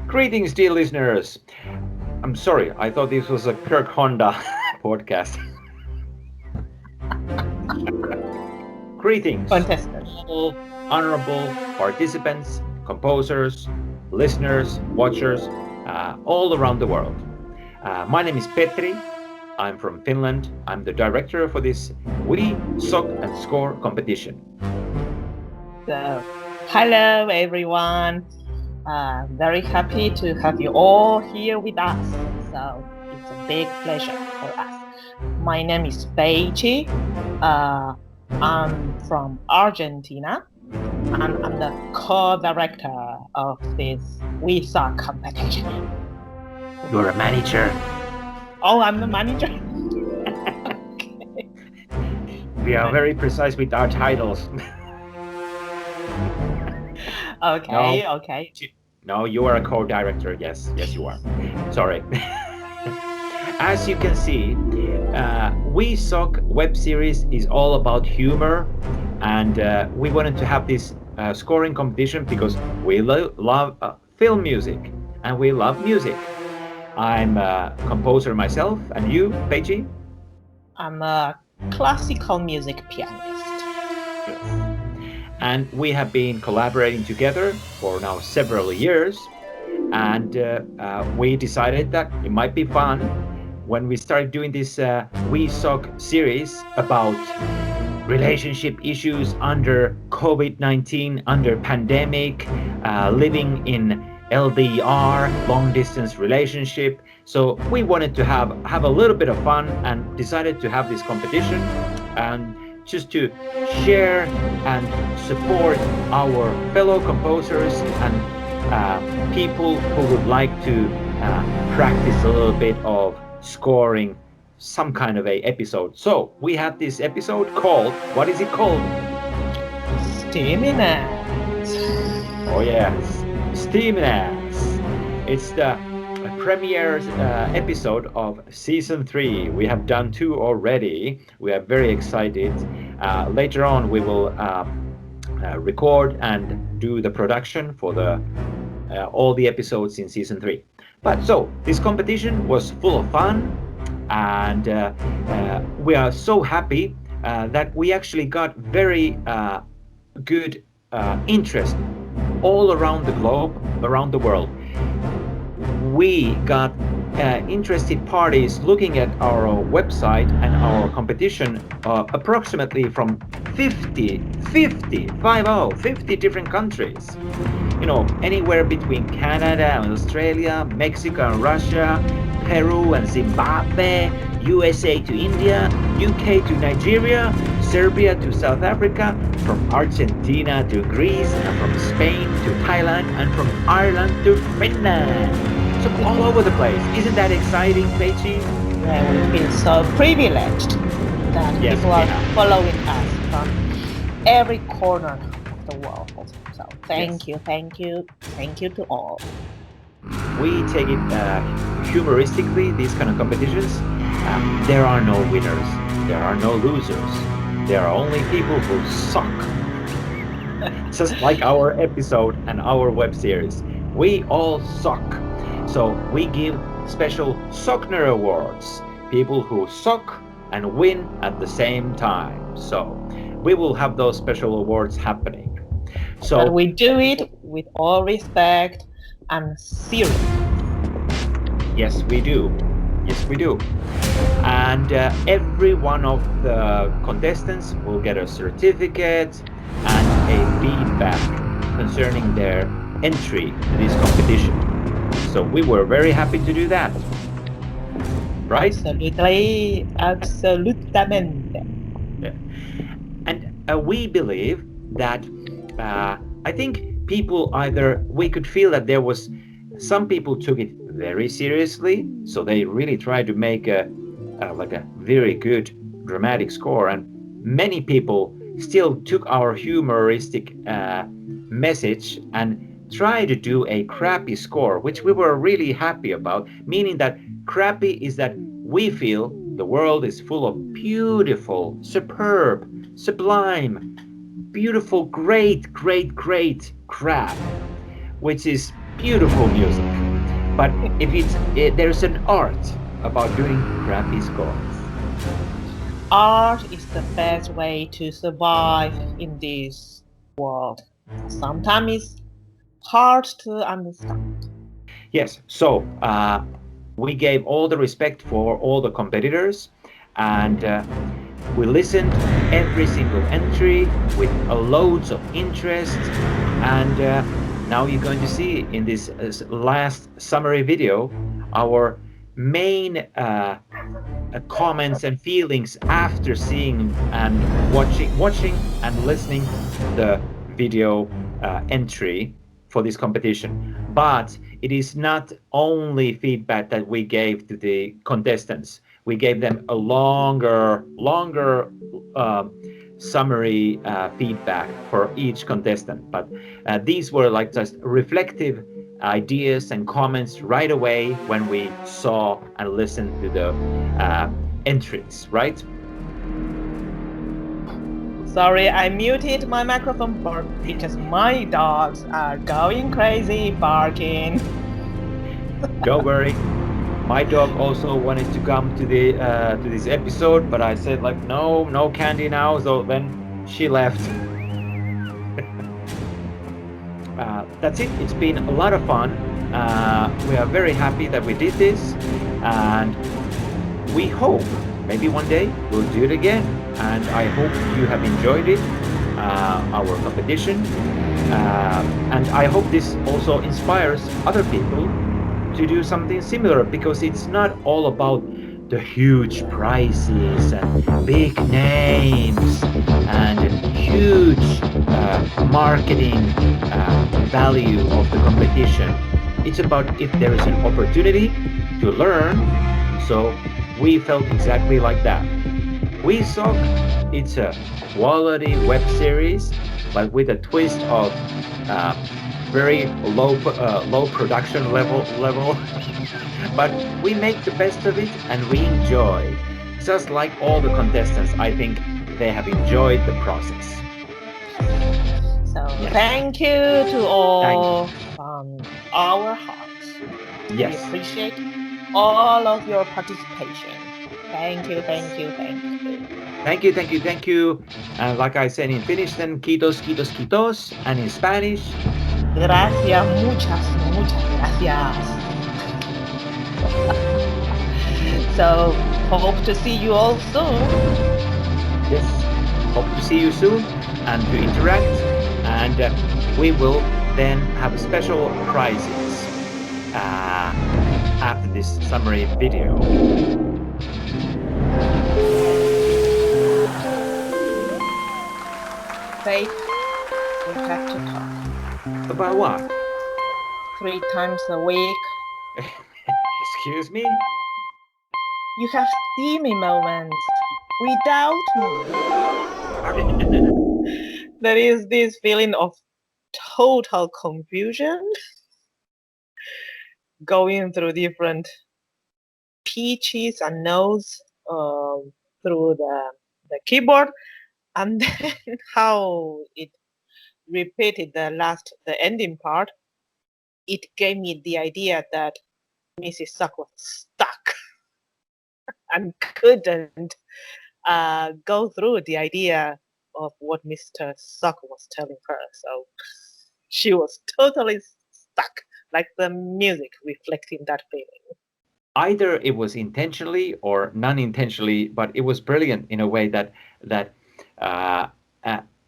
Greetings, dear listeners. I'm sorry, I thought this was a Kirk Honda podcast. Greetings, Contestant. all honorable participants, composers, listeners, watchers, all around the world. My name is Petri. I'm from Finland. I'm the director for this We Sock and Score competition. So, hello everyone. Very happy to have you all here with us. So it's a big pleasure for us. My name is Beiji. I'm from Argentina, and I'm the co-director of this We Sock competition. You're a manager. Oh, I'm the manager. Okay. We are very precise with our titles. Okay, okay. No, you are a co-director. Yes, you are. Sorry. As you can see, We Sock web series is all about humor, and we wanted to have this scoring competition because we love film music and we love music. I'm a composer myself, and you, Peiji? I'm a classical music pianist. And we have been collaborating together for now several years, and we decided that it might be fun when we started doing this We Sock series about relationship issues under COVID-19, under pandemic, living in LDR, long distance relationship. So we wanted to have a little bit of fun and decided to have this competition and just to share and support our fellow composers and people who would like to practice a little bit of scoring some kind of a episode. So we have this episode called, what is it called? Steaminess. Oh yes, Steaminess. It's the premiere episode of season 3. We have done 2 already. We are very excited. Later on we will record and do the production for the all the episodes in season 3. But so this competition was full of fun, and we are so happy that we actually got very good interest all around the globe, around the world. We got interested parties looking at our website and our competition approximately from 50 different countries. You know, anywhere between Canada and Australia, Mexico and Russia, Peru and Zimbabwe, USA to India, UK to Nigeria, Serbia to South Africa, from Argentina to Greece, and from Spain to Thailand, and from Ireland to Finland. So all over the place. Isn't that exciting, Peiji? Yeah, we feel so privileged that Yes, people are yeah. following us from every corner of the world. So thank you to all. We take it humoristically, these kind of competitions. There are no winners, there are no losers. There are only people who suck. Just like our episode and our web series. We all suck. So we give special Sockner awards. People who suck and win at the same time. So we will have those special awards happening. So But we do it with all respect and serious. yes, we do. Yes, we do. And every one of the contestants will get a certificate and a feedback concerning their entry to this competition. So we were very happy to do that. Right? Absolutely, absolutamente. Yeah. And we believe that I think people we could feel that there was some people took it very seriously, so they really tried to make a very good dramatic score, and many people still took our humoristic message and tried to do a crappy score, which we were really happy about, meaning that crappy is that we feel the world is full of beautiful, superb, sublime, beautiful, great crap, which is beautiful music. But there's an art about doing crappy scores. Art is the best way to survive in this world. Sometimes it's hard to understand. Yes, so we gave all the respect for all the competitors, and we listened every single entry with loads of interest, and now you're going to see in this last summary video our main comments and feelings after seeing and watching and listening the video entry for this competition. But it is not only feedback that we gave to the contestants. We gave them a longer summary feedback for each contestant. But these were like just reflective ideas and comments right away when we saw and listened to the entries, right? Sorry, I muted my microphone because my dogs are going crazy barking. Don't worry. My dog also wanted to come to this episode, but I said like no candy now. So then she left. That's it. It's been a lot of fun. We are very happy that we did this, and we hope maybe one day we'll do it again. And I hope you have enjoyed it, our competition, and I hope this also inspires other people to do something similar, because it's not all about the huge prizes and big names and huge marketing value of the competition. It's about if there is an opportunity to learn. So we felt exactly like that. We Sock, it's a quality web series, but with a twist of very low production level. But we make the best of it and we enjoy. Just like all the contestants, I think they have enjoyed the process. So Yes. Thank you to all from our hearts. Yes. We appreciate all of your participation. Thank you. Thank you. And like I said in Finnish, then kiitos. And in Spanish, Gracias, muchas gracias. So hope to see you all soon. Yes, hope to see you soon and to interact. And we will then have special prizes after this summary video. Faith, we have to talk. About what? 3 times a week. Excuse me? You have steamy moments without me. There is this feeling of total confusion going through different pitches and notes through the keyboard, and then how it repeated the ending part. It gave me the idea that Mrs. Sock was stuck and couldn't go through the idea of what Mr. Sock was telling her. So she was totally stuck, like the music reflecting that feeling. Either it was intentionally or non-intentionally, but it was brilliant in a way that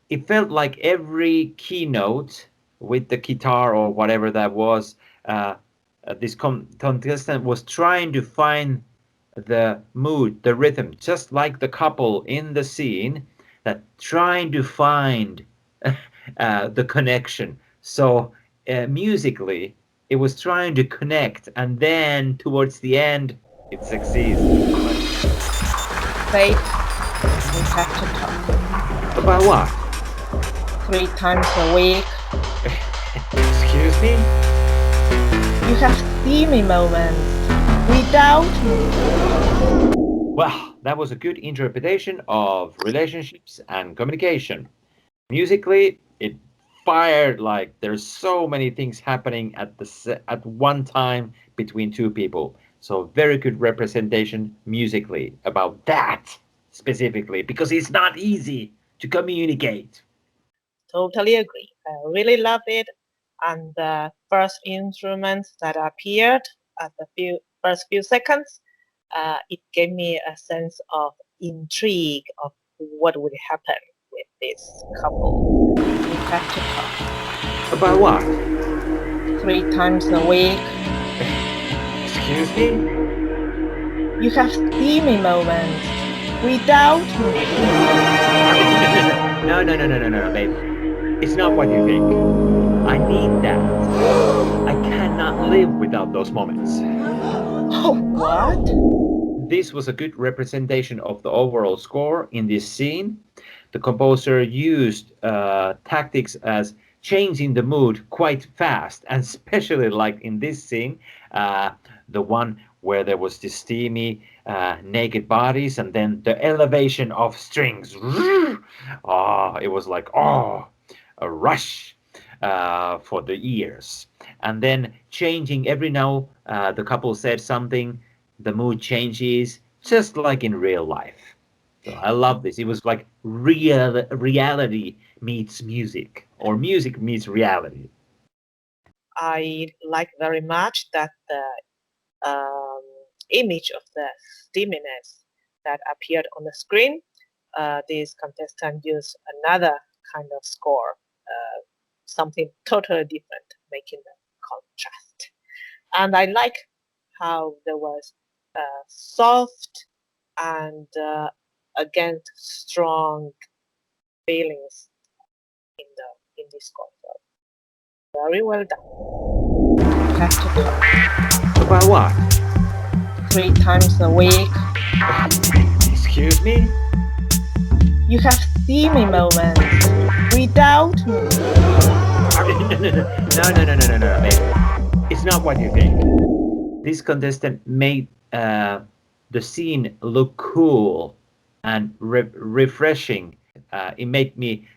it felt like every keynote with the guitar or whatever that was, this contestant was trying to find the mood, the rhythm, just like the couple in the scene, that trying to find the connection. So musically, it was trying to connect, and then towards the end, it succeeds. Faith, we have to talk. About what? 3 times a week. Excuse me? You have steamy moments without me. Well, that was a good interpretation of relationships and communication. Musically, it fired like there's so many things happening at one time between two people. So very good representation musically about that specifically because it's not easy to communicate. Totally agree. I really love it. And the first instruments that appeared at the first few seconds, it gave me a sense of intrigue of what would happen with this couple. We have to talk. About what? 3 times a week. Excuse me? You have steamy moments without me. No, babe. It's not what you think. I need that. I cannot live without those moments. Oh, what? This was a good representation of the overall score in this scene. The composer used tactics as changing the mood quite fast, and especially like in this scene, the one where there was this steamy naked bodies and then the elevation of strings. Oh, it was like, oh, a rush for the ears. And then changing every now, the couple said something, the mood changes, just like in real life. So I love this. It was like reality meets music, or music meets reality. I like very much that the image of the Steaminess that appeared on the screen. This contestant used another kind of score, something totally different, making the contrast. And I like how there was soft and again strong feelings in this score. So very well done. Have to do About what? 3 times a week. Excuse me? You have steamy moments without me. No, babe. It's not what you think. This contestant made the scene look cool and refreshing. It made me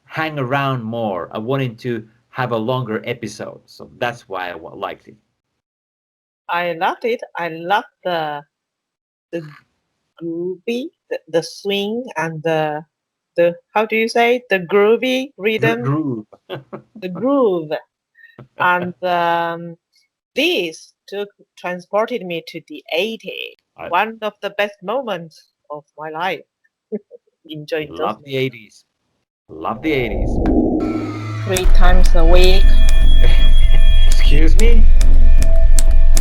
hang around more. I wanted to have a longer episode, so that's why I liked it. I loved it. I loved the groovy, the swing, and the how do you say, the groovy rhythm, Groove. the groove, and this transported me to the 80s. One of the best moments of my life. Enjoying those. Love the 80s. Love the 80s. 3 times a week. Excuse me?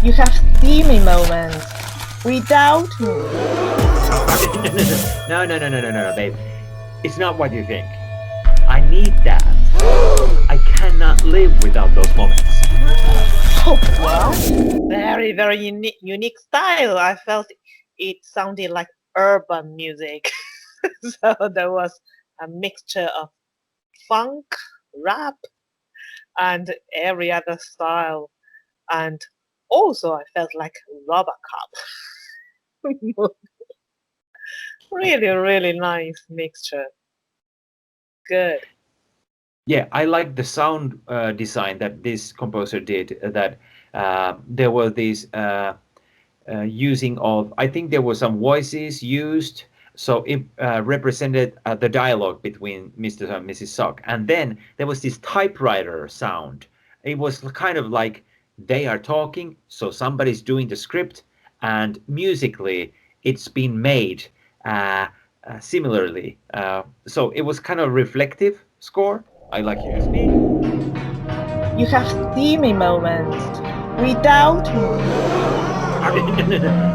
You have steamy moments without me. No, babe. It's not what you think. I need that. I cannot live without those moments. Oh, wow. Very, very unique style. I felt it sounded like urban music. So there was a mixture of funk, rap, and every other style. And also I felt like Robocop. Really, really nice mixture. Good. Yeah, I like the sound design that this composer did. That there were these using of, I think there were some voices used, so it represented the dialogue between Mr. and Mrs. Sock. And then there was this typewriter sound. It was kind of like they are talking, so somebody's doing the script, and musically it's been made similarly. So it was kind of reflective score. I like use me. You have steamy moments without me.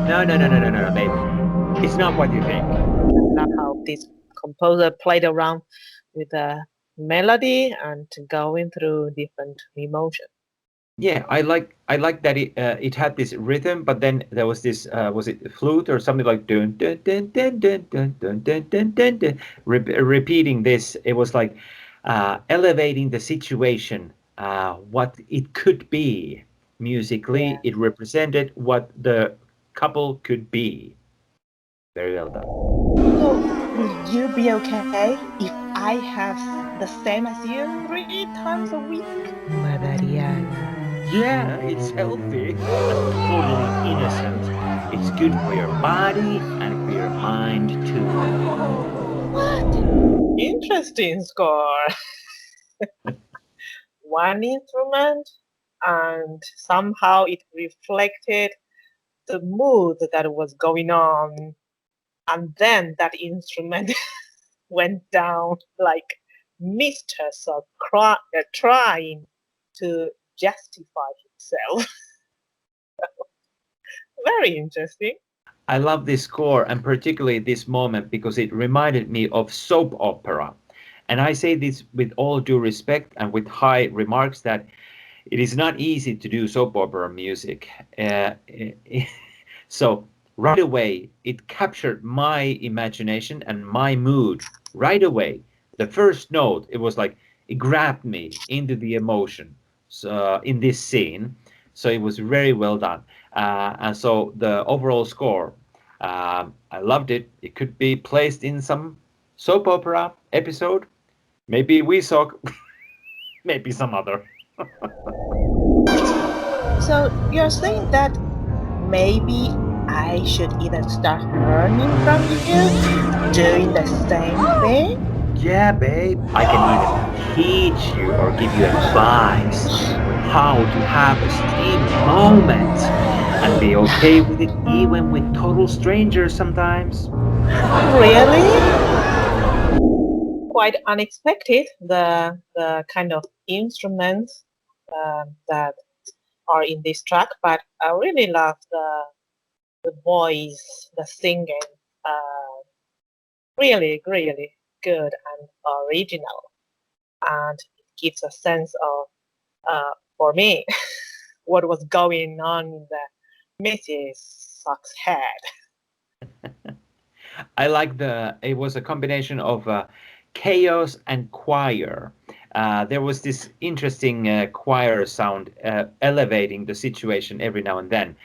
No, babe. It's not what you think. I love how this composer played around with the melody and going through different emotions. Yeah, I like that it had this rhythm, but then there was this was it flute or something like dun dun dun dun dun dun dun dun dun dun, dun repeating this. It was like elevating the situation, what it could be Yeah. musically. It represented what the couple could be. Very well done. So, will you be okay if I have the same as you 3 times a week? Madariaga. Yeah, it's healthy and totally innocent. It's good for your body and for your mind too. What? Interesting score. One instrument, and somehow it reflected the mood that was going on. And then that instrument went down like mistress of trying to justify himself. Very interesting. I love this score and particularly this moment because it reminded me of soap opera. And I say this with all due respect and with high remarks that it is not easy to do soap opera music. Uh, so right away, it captured my imagination and my mood right away. The first note, it was like it grabbed me into the emotion. So in this scene, so it was very well done. And so the overall score, I loved it. It could be placed in some soap opera episode. Maybe we saw, maybe some other. So you're saying that maybe I should even start learning from you, doing the same thing? Yeah, babe. I can even teach you or give you advice on how to have a steamy moment and be okay with it even with total strangers sometimes. Really? Quite unexpected, the kind of instruments that are in this track, but I really love the voice, the singing. Uh, really, really good and original, and it gives a sense of, for me, what was going on in the Mrs. Sock's head. I like it was a combination of chaos and choir. There was this interesting choir sound elevating the situation every now and then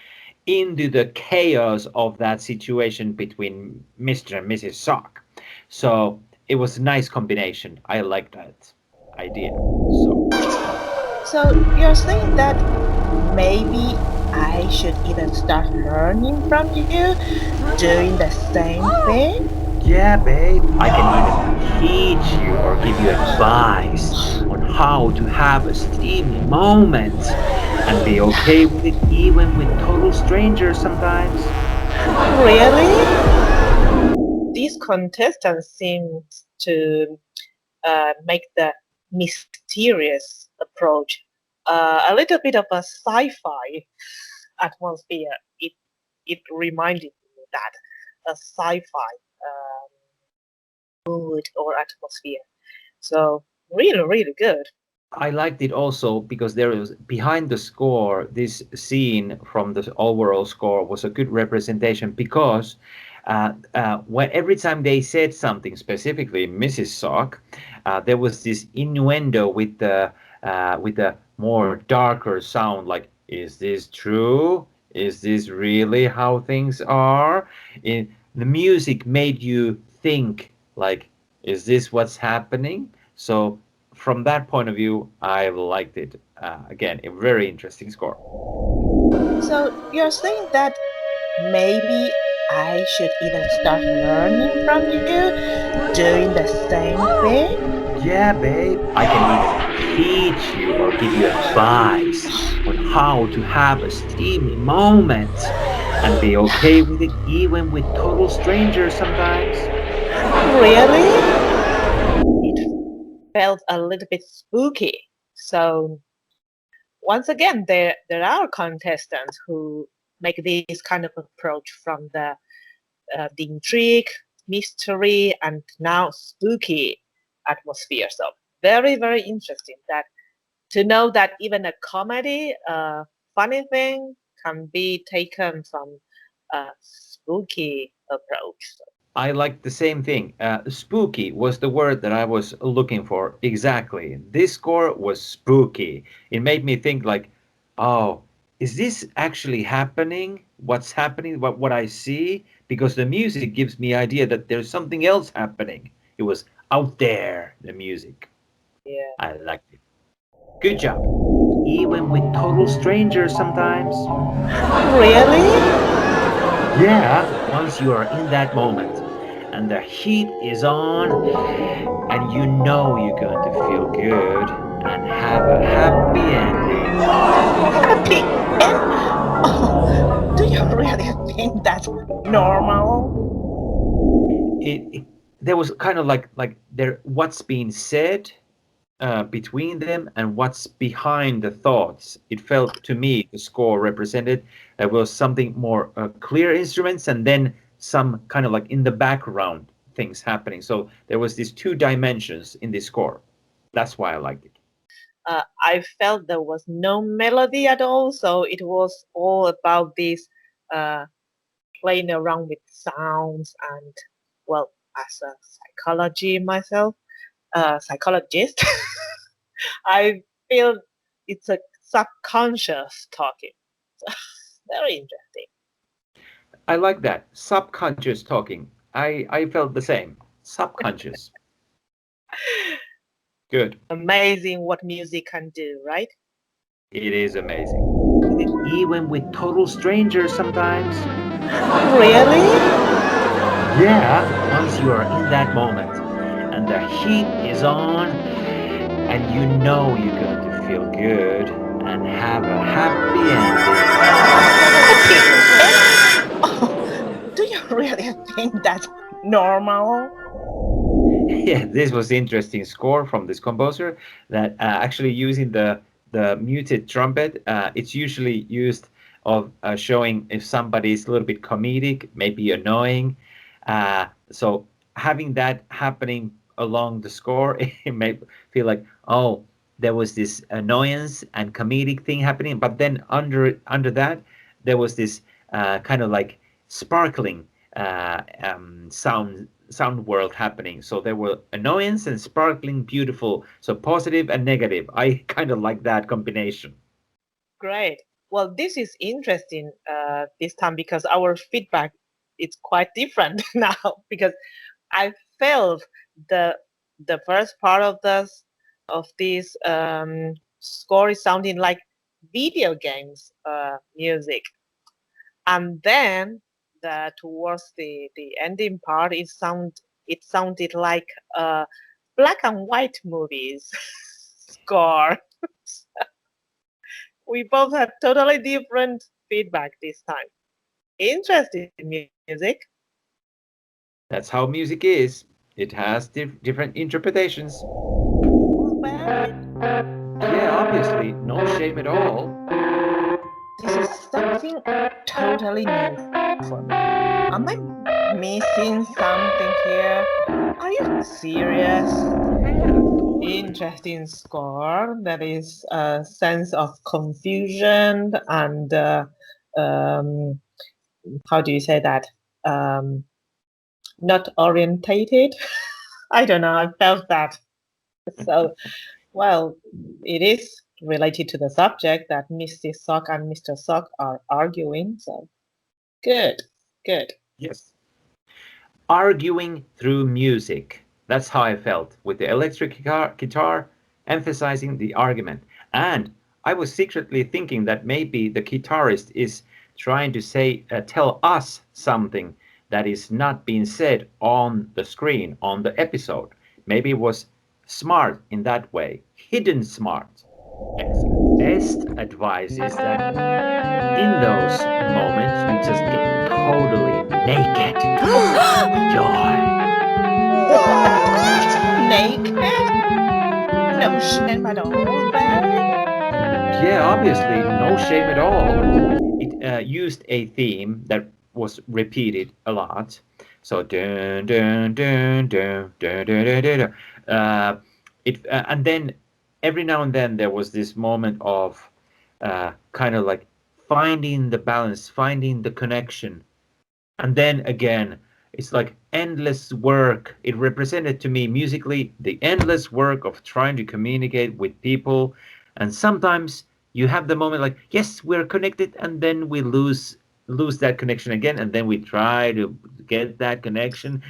into the chaos of that situation between Mr. and Mrs. Sock. So it was a nice combination. I like that idea. So you're saying that maybe I should even start learning from you, doing the same thing? Yeah, babe. I can even teach you or give you advice on how to have a steamy moment and be okay with it even with total strangers sometimes. Really? These contestants seem to make the mysterious approach a little bit of a sci-fi atmosphere. It reminded me that a sci-fi mood or atmosphere. So really, really good. I liked it also because there was behind the score, this scene from the overall score was a good representation because when every time they said something, specifically Mrs. Sock, there was this innuendo with the more darker sound, like "Is this true? Is this really how things are?" The music made you think, like, "Is this what's happening?" So from that point of view, I liked it. Again, a very interesting score. So you're saying that maybe I should even start learning from you, doing the same thing? Yeah, babe. I can even teach you or give you advice on how to have a steamy moment and be okay with it even with total strangers sometimes. Really? It felt a little bit spooky. So once again, there are contestants who make this kind of approach from the intrigue, mystery, and now spooky atmosphere. So very, very interesting that To know that even a comedy, funny thing can be taken from a spooky approach. I like the same thing. Spooky was the word that I was looking for. Exactly. This score was spooky. It made me think like, oh, is this actually happening? What's happening? What I see? Because the music gives me idea that there's something else happening. It was out there, the music. Yeah. I liked it. Good job. Even with total strangers sometimes. Really? Yeah, once you are in that moment and the heat is on and you know you're going to feel good and have a happy ending. Happy end? Oh, do you really think that's normal? It there was kind of like there what's being said between them and what's behind the thoughts. It felt to me the score represented there was something more clear instruments and then some kind of like in the background things happening. So there was these two dimensions in this score. That's why I liked it. I felt there was no melody at all, so it was all about this uh, playing around with sounds and, well, as a psychologist, I feel it's a subconscious talking. Very interesting. I like that subconscious talking. I felt the same. Subconscious. Good. Amazing what music can do, right? It is amazing. Even with total strangers sometimes. Really? Yeah, once you are in that moment and the heat is on and you know you're going to feel good and have a happy ending. Happy end? Oh, do you really think that's normal? Yeah, this was interesting score from this composer that actually using the muted trumpet. It's usually used of showing if somebody is a little bit comedic, maybe annoying. So having that happening along the score, it may feel like, oh, there was this annoyance and comedic thing happening, but then under that there was this kind of like sparkling sound world happening. So there were annoyance and sparkling, beautiful. So positive and negative. I kind of like that combination. Great. Well, this is interesting this time because our feedback is quite different now because I felt the the first part of this score is sounding like video games music, and then towards the ending part it sounded like black and white movies score. We both had totally different feedback this time. Interesting music. That's how music is. It has different interpretations. But Yeah, obviously, no shame at all. this is something totally new for me. Am I missing something here? Are you serious? Yeah, totally. Interesting score. That is a sense of confusion and um, how do you say that? Um, Not orientated. I don't know. I felt that. So, well, it is related to the subject that Mrs. Sock and Mr. Sock are arguing. So, good, good. Yes. Arguing through music. That's how I felt with the electric guitar emphasizing the argument. And I was secretly thinking that maybe the guitarist is trying to tell us something that is not being said on the screen, on the episode. Maybe it was smart in that way, hidden smart. Excellent. Best advice is that in those moments you just get totally naked. Joy. What? Naked? No shame at all, babe. Yeah, obviously, no shame at all. It used a theme that was repeated a lot. So dun dun dun dun dun dun dun dun. dun. Uh, and then every now and then there was this moment of kind of like finding the balance, finding the connection. And then again, it's like endless work. It represented to me musically the endless work of trying to communicate with people. And sometimes you have the moment like, yes, we're connected, and then we lose that connection again, and then we try to get that connection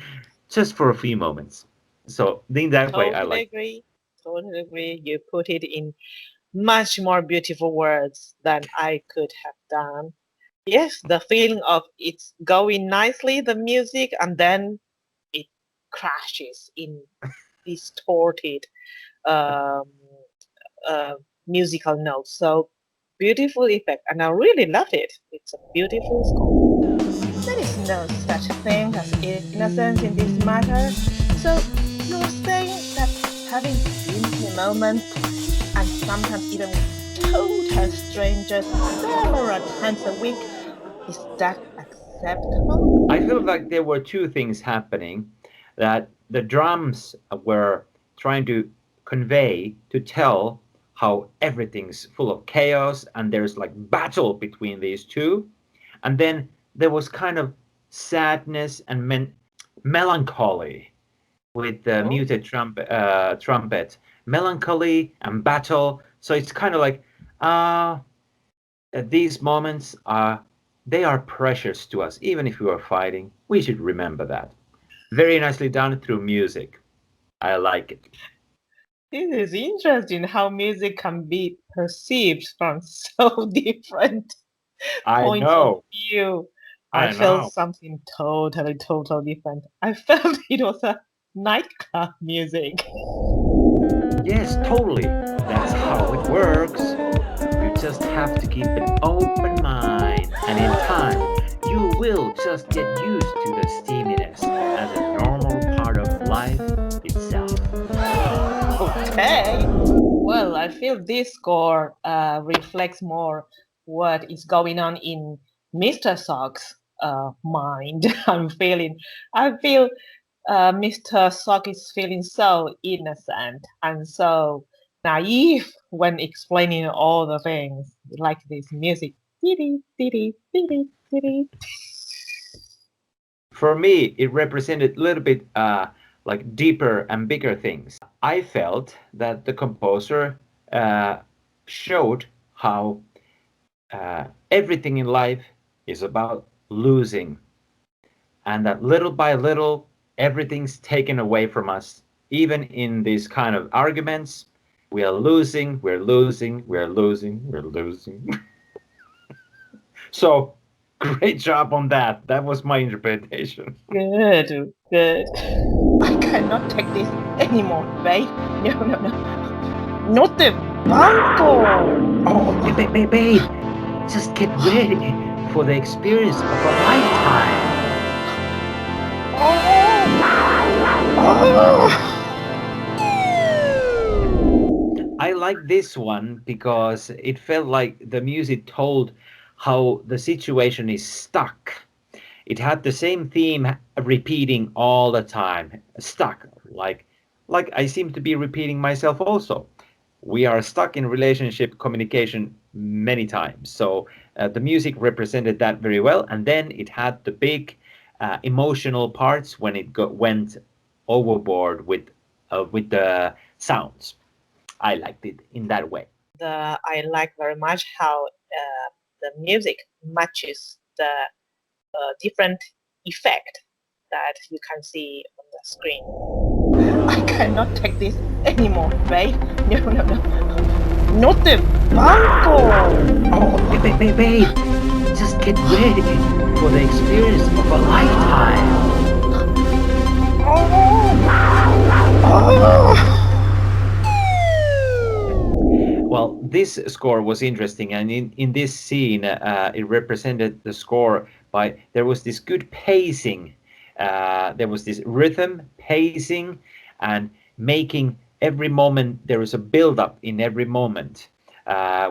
just for a few moments. So in that way, I Totally like. agree. Totally agree. You put it in much more beautiful words than I could have done. Yes, the feeling of it's going nicely, the music, and then it crashes in distorted um, uh, musical notes. So beautiful effect, and I really love it. It's a beautiful score. There is no such thing as innocence in this matter. So you're saying that having intimate moments and sometimes even with total strangers several times a week, is that acceptable? I feel like there were two things happening, that the drums were trying to convey, to tell how everything's full of chaos and there's like battle between these two. And then there was kind of sadness and melancholy with the Oh, muted trumpet, melancholy and battle. So it's kind of like uh, these moments are, they are precious to us. Even if we are fighting, we should remember that. Very nicely done through music. I like it. this is interesting how music can be perceived from so different I points of know. view. I I felt know. something totally different. I felt it was a nightclub music. Yes, totally. That's how it works. You just have to keep an open mind, and in time, you will just get used to the steaminess as a normal part of life itself. Okay. Well, I feel this score reflects more what is going on in Mr. Sock's mind. I feel Mr. Sock is feeling so innocent and so naive when explaining all the things like this music. Diddy, diddy, diddy, diddy. For me, it represented a little bit like deeper and bigger things. I felt that the composer uh, showed how everything in life is about losing, and that little by little, everything's taken away from us. Even in these kind of arguments, we are losing, we're losing, we're losing, we're losing. So, great job on that. That was my interpretation. Good, good. I cannot take this anymore, babe. No, no, no. Not the banco! Oh, babe, just get ready for the experience of a lifetime. I like this one because it felt like the music told how the situation is stuck. It had the same theme repeating all the time. Stuck, like I seem to be repeating myself also. We are stuck in relationship communication many times. So the music represented that very well, and then it had the big emotional parts when it went overboard with the sounds. I liked it in that way. I like very much how the music matches the different effect that you can see on the screen. I cannot take this anymore, babe. No, no, no. Not the banco! Oh, babe, just get ready for the experience of a lifetime. Well, this score was interesting, and in this scene, it represented the score by there was this good pacing, there was this rhythm, pacing, and making every moment there was a build up in every moment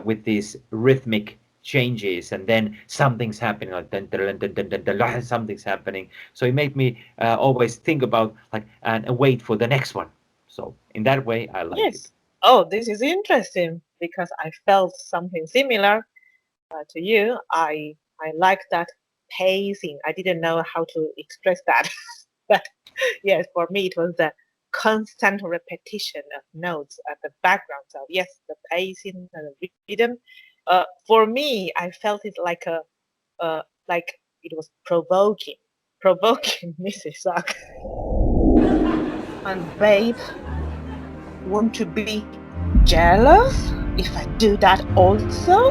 with these rhythmic changes, and then something's happening like dun, dun, dun, dun, dun, dun, dun, something's happening. So it made me always think about like and wait for the next one. So in that way, I liked it. Yes, Oh, this is interesting because I felt something similar to you. I like that pacing. I didn't know how to express that, but yes, for me it was the constant repetition of notes at the background. So yes, the pacing and the rhythm. For me, I felt it like it was provoking Mrs. Sock. And babe, want to be jealous if I do that also?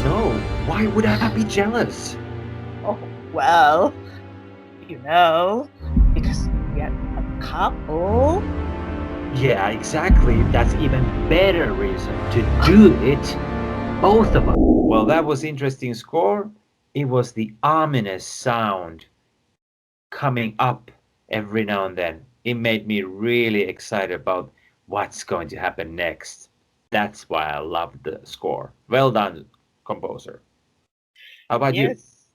No, why would I be jealous? Oh, well, because we are a couple. Yeah, exactly. That's even better reason to do it, both of us. Well, that was interesting score. It was the ominous sound coming up every now and then. It made me really excited about what's going to happen next. That's why I loved the score. Well done, composer. How about you? Yes,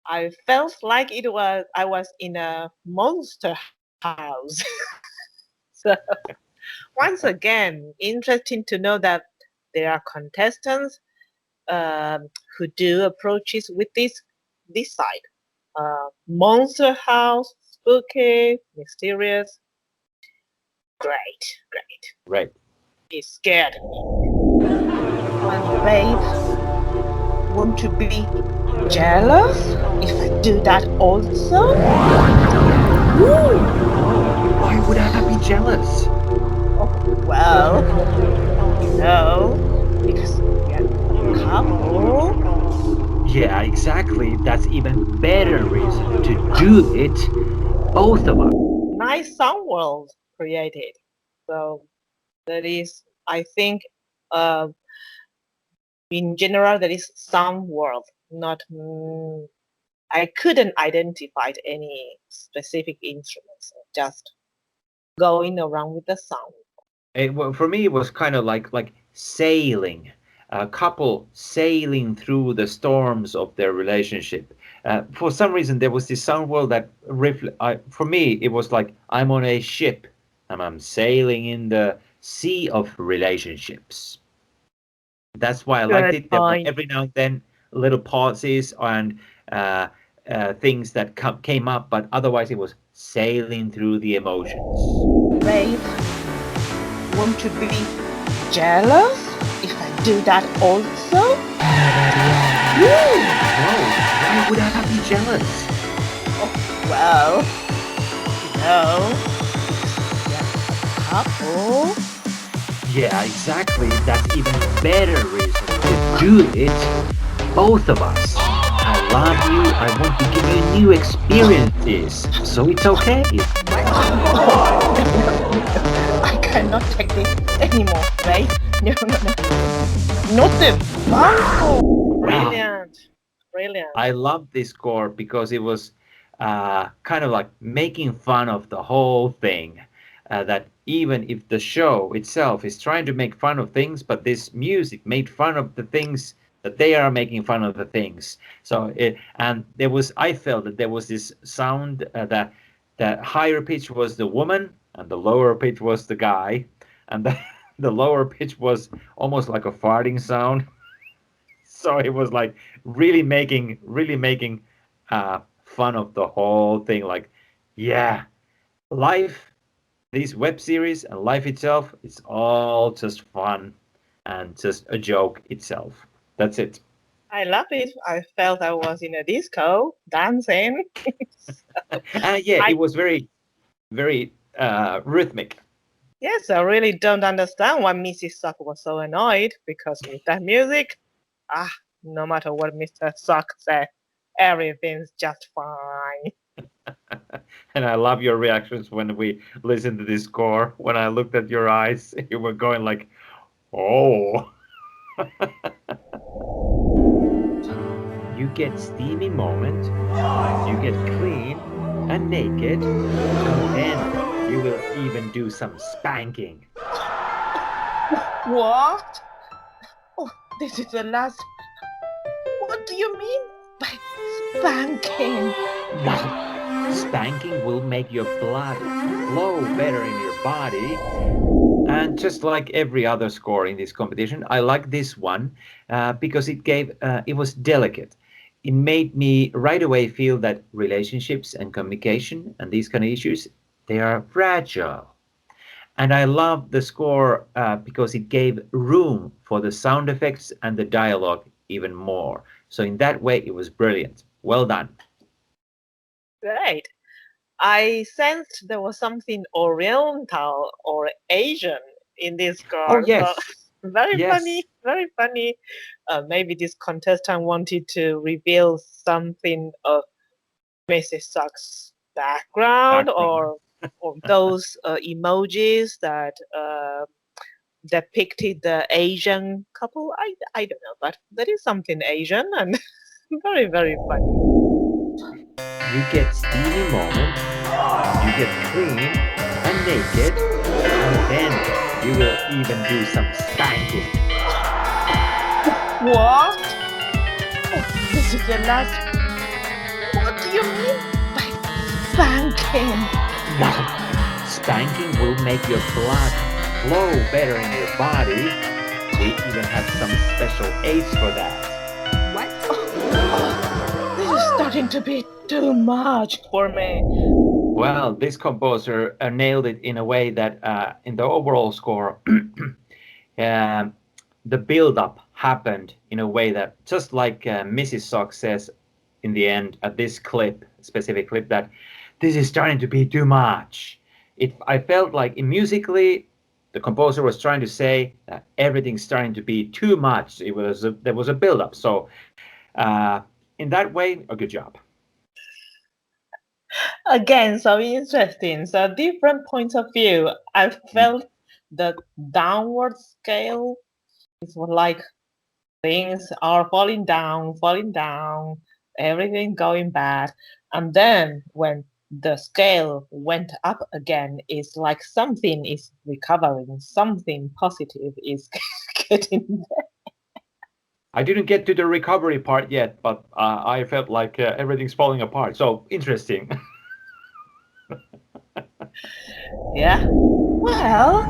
I felt like I was in a monster house. So once again, interesting to know that there are contestants who do approaches with this side. Monster house, spooky, mysterious. Great, great. Right. It scared me. And babe, want to be jealous if I do that also? Why would I be jealous? Oh, well, because we are a couple. Yeah, exactly. That's even better reason to do it, both of us. Nice sound world created. So that is, I think, uh, in general, there is sound world. Not, I couldn't identify any specific instruments. Just going around with the sound. Well, for me, it was kind of like sailing, a couple sailing through the storms of their relationship. For some reason, there was this sound world that for me, it was like I'm on a ship and I'm sailing in the sea of relationships. That's why I liked Good it. There were point. every now and then little pauses and uh, things that came up, but otherwise it was sailing through the emotions. Babe, want to be jealous if I do that also? No, why would I be jealous? Oh, well, because we are a couple. Yeah, exactly. That's even better reason to do it, both of us. I love you. I want to give you new experiences, so it's okay. I cannot take this anymore, right? No, no, no. Not the banco. Wow. Brilliant. Brilliant. I love this score because it was kind of like making fun of the whole thing. That even if the show itself is trying to make fun of things, but this music made fun of the things that they are making fun of the things. So and there was I felt that there was this sound that the higher pitch was the woman and the lower pitch was the guy, and the lower pitch was almost like a farting sound. So it was like really making fun of the whole thing. Like, yeah, life, these web series and life itself, it's all just fun and just a joke itself. That's it. I love it. I felt I was in a disco dancing. And yeah, it I was very rhythmic. Yes, I really don't understand why Mrs. Sock was so annoyed because with that music, ah, no matter what Mr. Sock said, everything's just fine. And I love your reactions when we listened to this score. When I looked at your eyes, you were going like, oh. You get steamy moment, you get clean and naked, and then you will even do some spanking. What? Oh, this is the last. What do you mean by spanking? Wow, Spanking will make your blood flow better in your body. And just like every other score in this competition, I like this one because it was delicate. It made me right away feel that relationships and communication and these kind of issues, they are fragile. And I love the score because it gave room for the sound effects and the dialogue even more. So in that way, it was brilliant. Well done. Great. I sensed there was something oriental or Asian in this Oh score. So yes, very yes. funny, very funny. Maybe this contestant wanted to reveal something of Mrs. Suck's background, Background. or those emojis that depicted the Asian couple. I don't know, but there is something Asian and very, very funny. You get steamy moment, you get clean and naked, and then you will even do some spanking. What? Oh, this is the last. What do you mean by spanking? Well, spanking will make your blood flow better in your body. We even have some special aids for that. What? This is starting to be too much for me. Well, this composer nailed it in a way that in the overall score, um, the build-up happened in a way that, just like Mrs. Sock says in the end at this specific clip, that this is starting to be too much. I felt like musically, the composer was trying to say that everything's starting to be too much. There was a build-up. So in that way, a good job. Again, so interesting. So different points of view. I felt the downward scale is like things are falling down, everything going bad. And then when the scale went up again, it's like something is recovering, something positive is getting. I didn't get to the recovery part yet, but I felt like everything's falling apart. So interesting. Yeah. Well,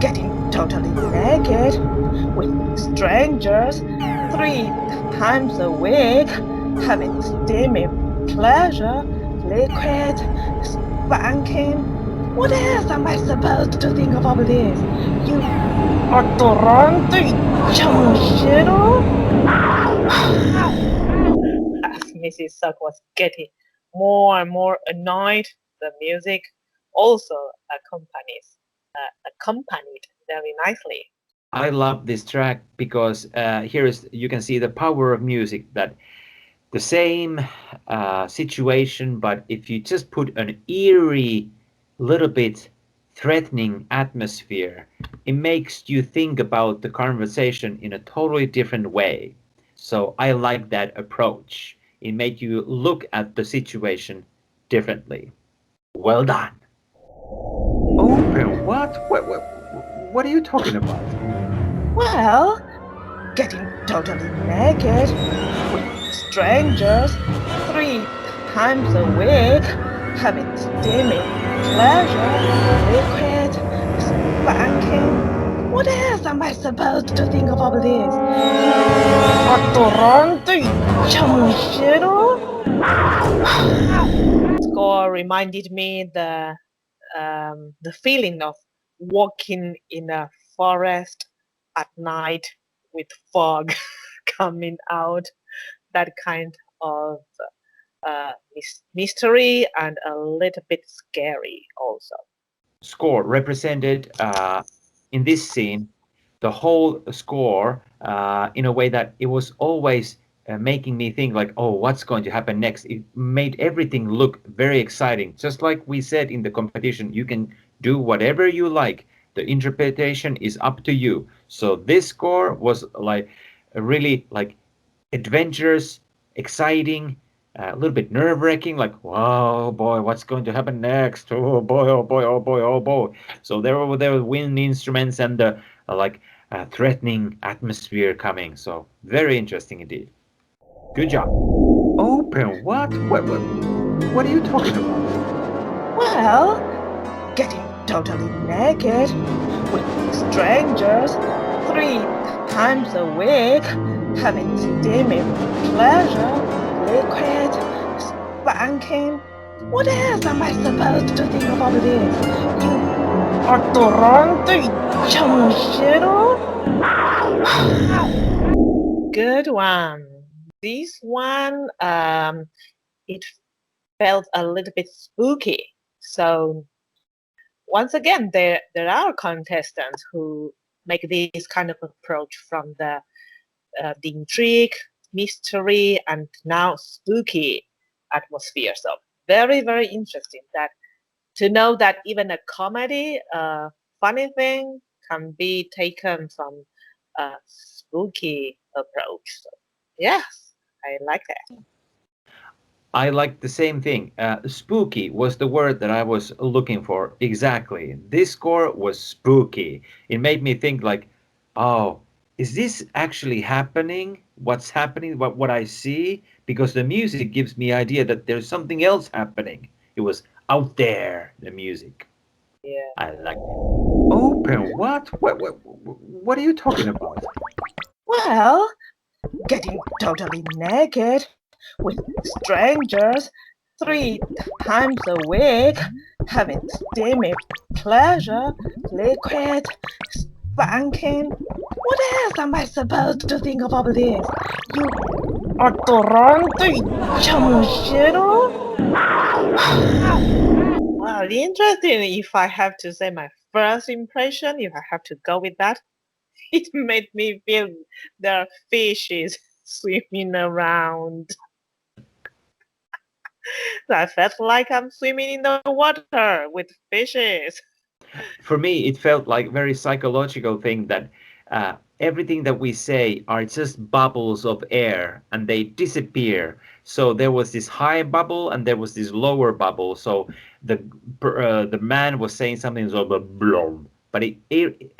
getting totally naked with strangers 3 times a week, having steamy pleasure, liquid, spanking. What else am I supposed to think of all this? You adorante chonchero? As Mrs. Suck was getting more and more annoyed, the music also accompanied very nicely. I love this track because you can see the power of music, that the same situation, but if you just put an eerie, little bit threatening atmosphere, it makes you think about the conversation in a totally different way. So I like that approach. It made you look at the situation differently. Well done. Open? What are you talking about? Well, getting totally naked with strangers 3 times a week, having steamy pleasure, liquid, spanking. What else am I supposed to think of all this? Adorante chonchero? Score reminded me the feeling of walking in a forest at night with fog coming out, that kind of mystery and a little bit scary also. Score represented in this scene the whole score in a way that it was always making me think like, oh, what's going to happen next. It made everything look very exciting. Just like we said in the competition, you can do whatever you like. The interpretation is up to you. So this score was like really like adventurous, exciting, a little bit nerve-wracking, like, whoa, boy, what's going to happen next? Oh boy, oh boy, oh boy, oh boy. So there were wind instruments and the threatening atmosphere coming. So very interesting indeed. Good job. Open? What? What are you talking about? Well, getting totally naked with strangers 3 times a week, having steamy pleasure, liquid, spanking. What else am I supposed to think of all this? You atorante chamuchero? Good one. This one, it felt a little bit spooky. So once again, there are contestants who make this kind of approach from the intrigue, mystery, and now spooky atmosphere. So very, very interesting that to know that even a comedy, funny thing can be taken from a spooky approach. So yes, I like that. I like the same thing. Spooky was the word that I was looking for. Exactly. This score was spooky. It made me think like, oh, is this actually happening? What's happening? What I see? Because the music gives me idea that there's something else happening. It was out there, the music. Yeah. I like it. Open what? What are you talking about? Well, getting totally naked with strangers 3 times a week, having steamy pleasure, liquid, spanking. What else am I supposed to think of all this? You atorante chamuchero? Well, interesting. If I have to say my first impression, if I have to go with that, it made me feel there are fishes swimming around. I felt like I'm swimming in the water with fishes. For me, it felt like very psychological thing that everything that we say are just bubbles of air and they disappear. So there was this high bubble and there was this lower bubble. So the man was saying something sort of blom, but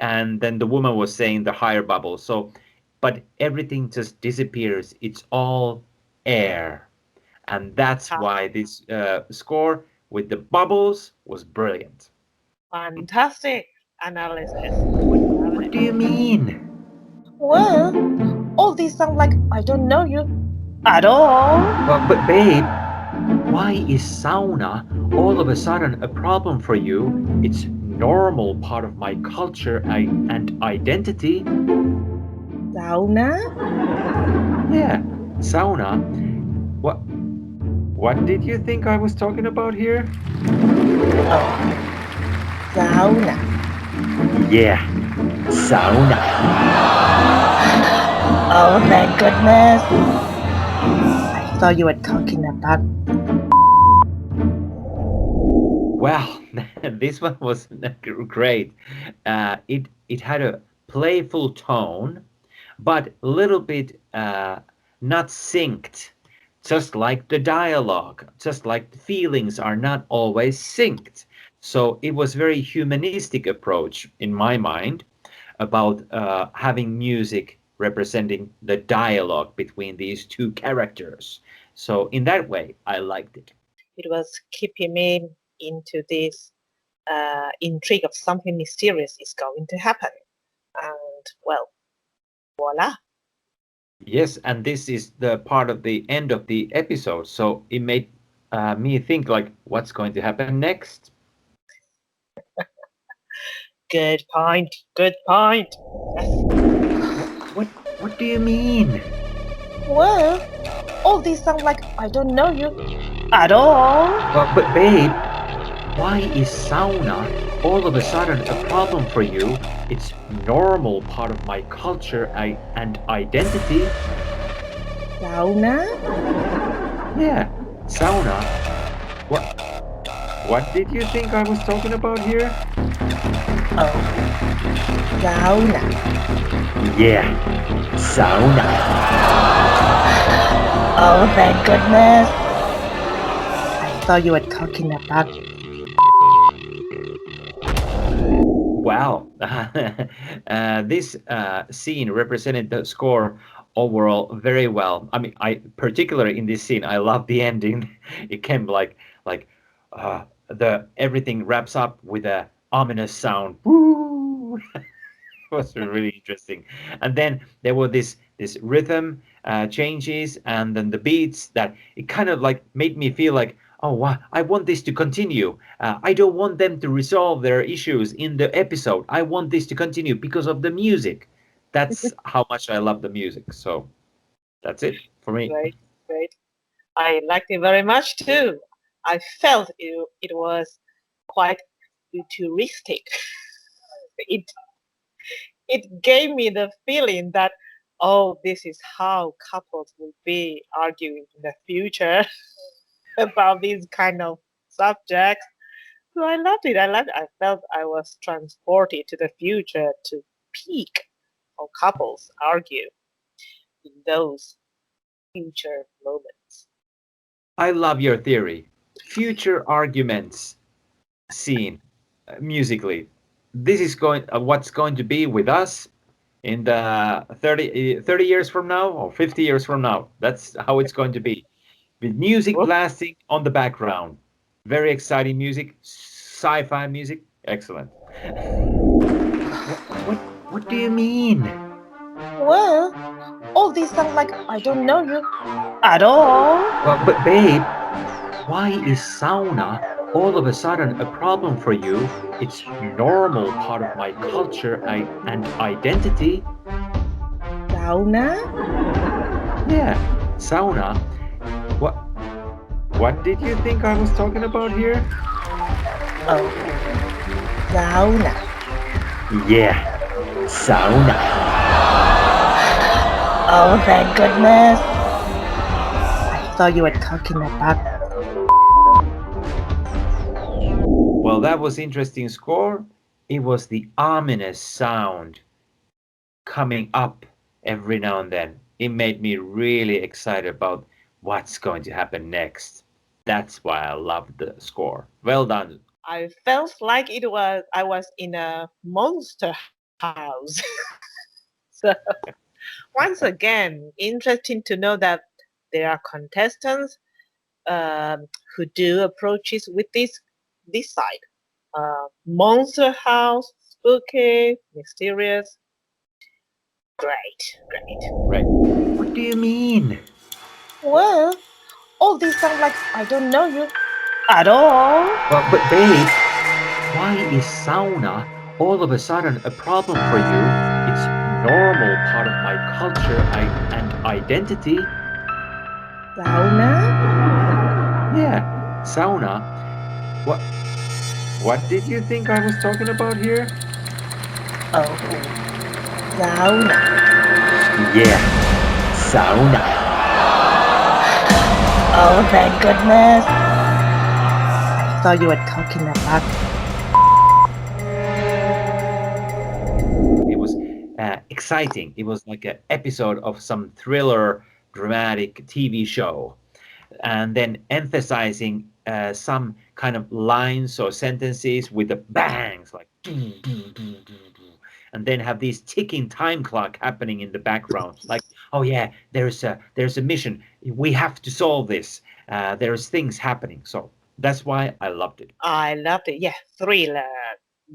and then the woman was saying the higher bubble. So, but everything just disappears. It's all air, and that's why this score with the bubbles was brilliant. Fantastic analysis. What do you mean? Well, all these sound like I don't know you at all. But babe, why is sauna all of a sudden a problem for you? It's normal part of my culture and identity. Sauna? Yeah, sauna. What what did you think I was talking about here? Oh, sauna. Yeah, sauna. Oh, thank goodness. I thought you were talking about. Well, this one was great. It had a playful tone, but a little bit not synced. Just like the dialogue, just like the feelings are not always synced. So it was very humanistic approach in my mind about having music representing the dialogue between these two characters. So in that way, I liked it. It was keeping me into this intrigue of something mysterious is going to happen. And well, voila. Yes, and this is the part of the end of the episode, so it made me think like, what's going to happen next? Good point. Good point. What what do you mean? Well, all these sound like I don't know you at all. But babe, why is sauna all of a sudden a problem for you? It's normal part of my culture and identity. Sauna? Yeah, sauna. What what did you think I was talking about here? Oh, sauna. Yeah, sauna. Oh, thank goodness. I thought you were talking about. Wow, this scene represented the score overall very well. I mean, I particularly in this scene, I love the ending. It came like the everything wraps up with a ominous sound. Woo! Was really interesting. And then there were this rhythm changes, and then the beats that it kind of like made me feel like, oh wow, I want this to continue. I don't want them to resolve their issues in the episode. I want this to continue because of the music. That's how much I love the music. So that's it for me. Great, great. I liked it very much too. I felt it was quite futuristic. It it gave me the feeling that, oh, this is how couples will be arguing in the future about these kind of subjects. So I loved it. I loved it. I felt I was transported to the future to peak how couples argue in those future moments. I love your theory. Future arguments scene musically. This is going what's going to be with us in the 30 years from now or 50 years from now. That's how it's going to be. With music Whoop. blasting on the background. Very exciting music, sci-fi music. Excellent. What do you mean? Well, all these sound like I don't know you at all. Well, but babe, why is sauna all of a sudden a problem for you? It's normal part of my culture and identity. Sauna? Yeah, sauna. What what did you think I was talking about here? Oh, sauna. Yeah, sauna. Oh, thank goodness. I thought you were talking about. Well, that was interesting score. It was the ominous sound coming up every now and then. It made me really excited about what's going to happen next. That's why I loved the score. Well done. I felt like I was in a monster house. So once again, interesting to know that there are contestants who do approaches with this side. Monster house, spooky, mysterious. Great, great. Right. What do you mean? Well, all these sound like I don't know you at all. Well, but babe, why is sauna all of a sudden a problem for you? It's normal part of my culture and identity. Sauna? Yeah, sauna. What what did you think I was talking about here? Oh, sauna. Yeah, sauna. Oh, thank goodness. I thought you were talking about. It was exciting. It was like an episode of some thriller, dramatic TV show, and then emphasizing some kind of lines or sentences with the bangs, like, and then have this ticking time clock happening in the background, like, oh yeah, there's a mission. We have to solve this. There's things happening. So that's why I loved it. I loved it. Yeah, thriller.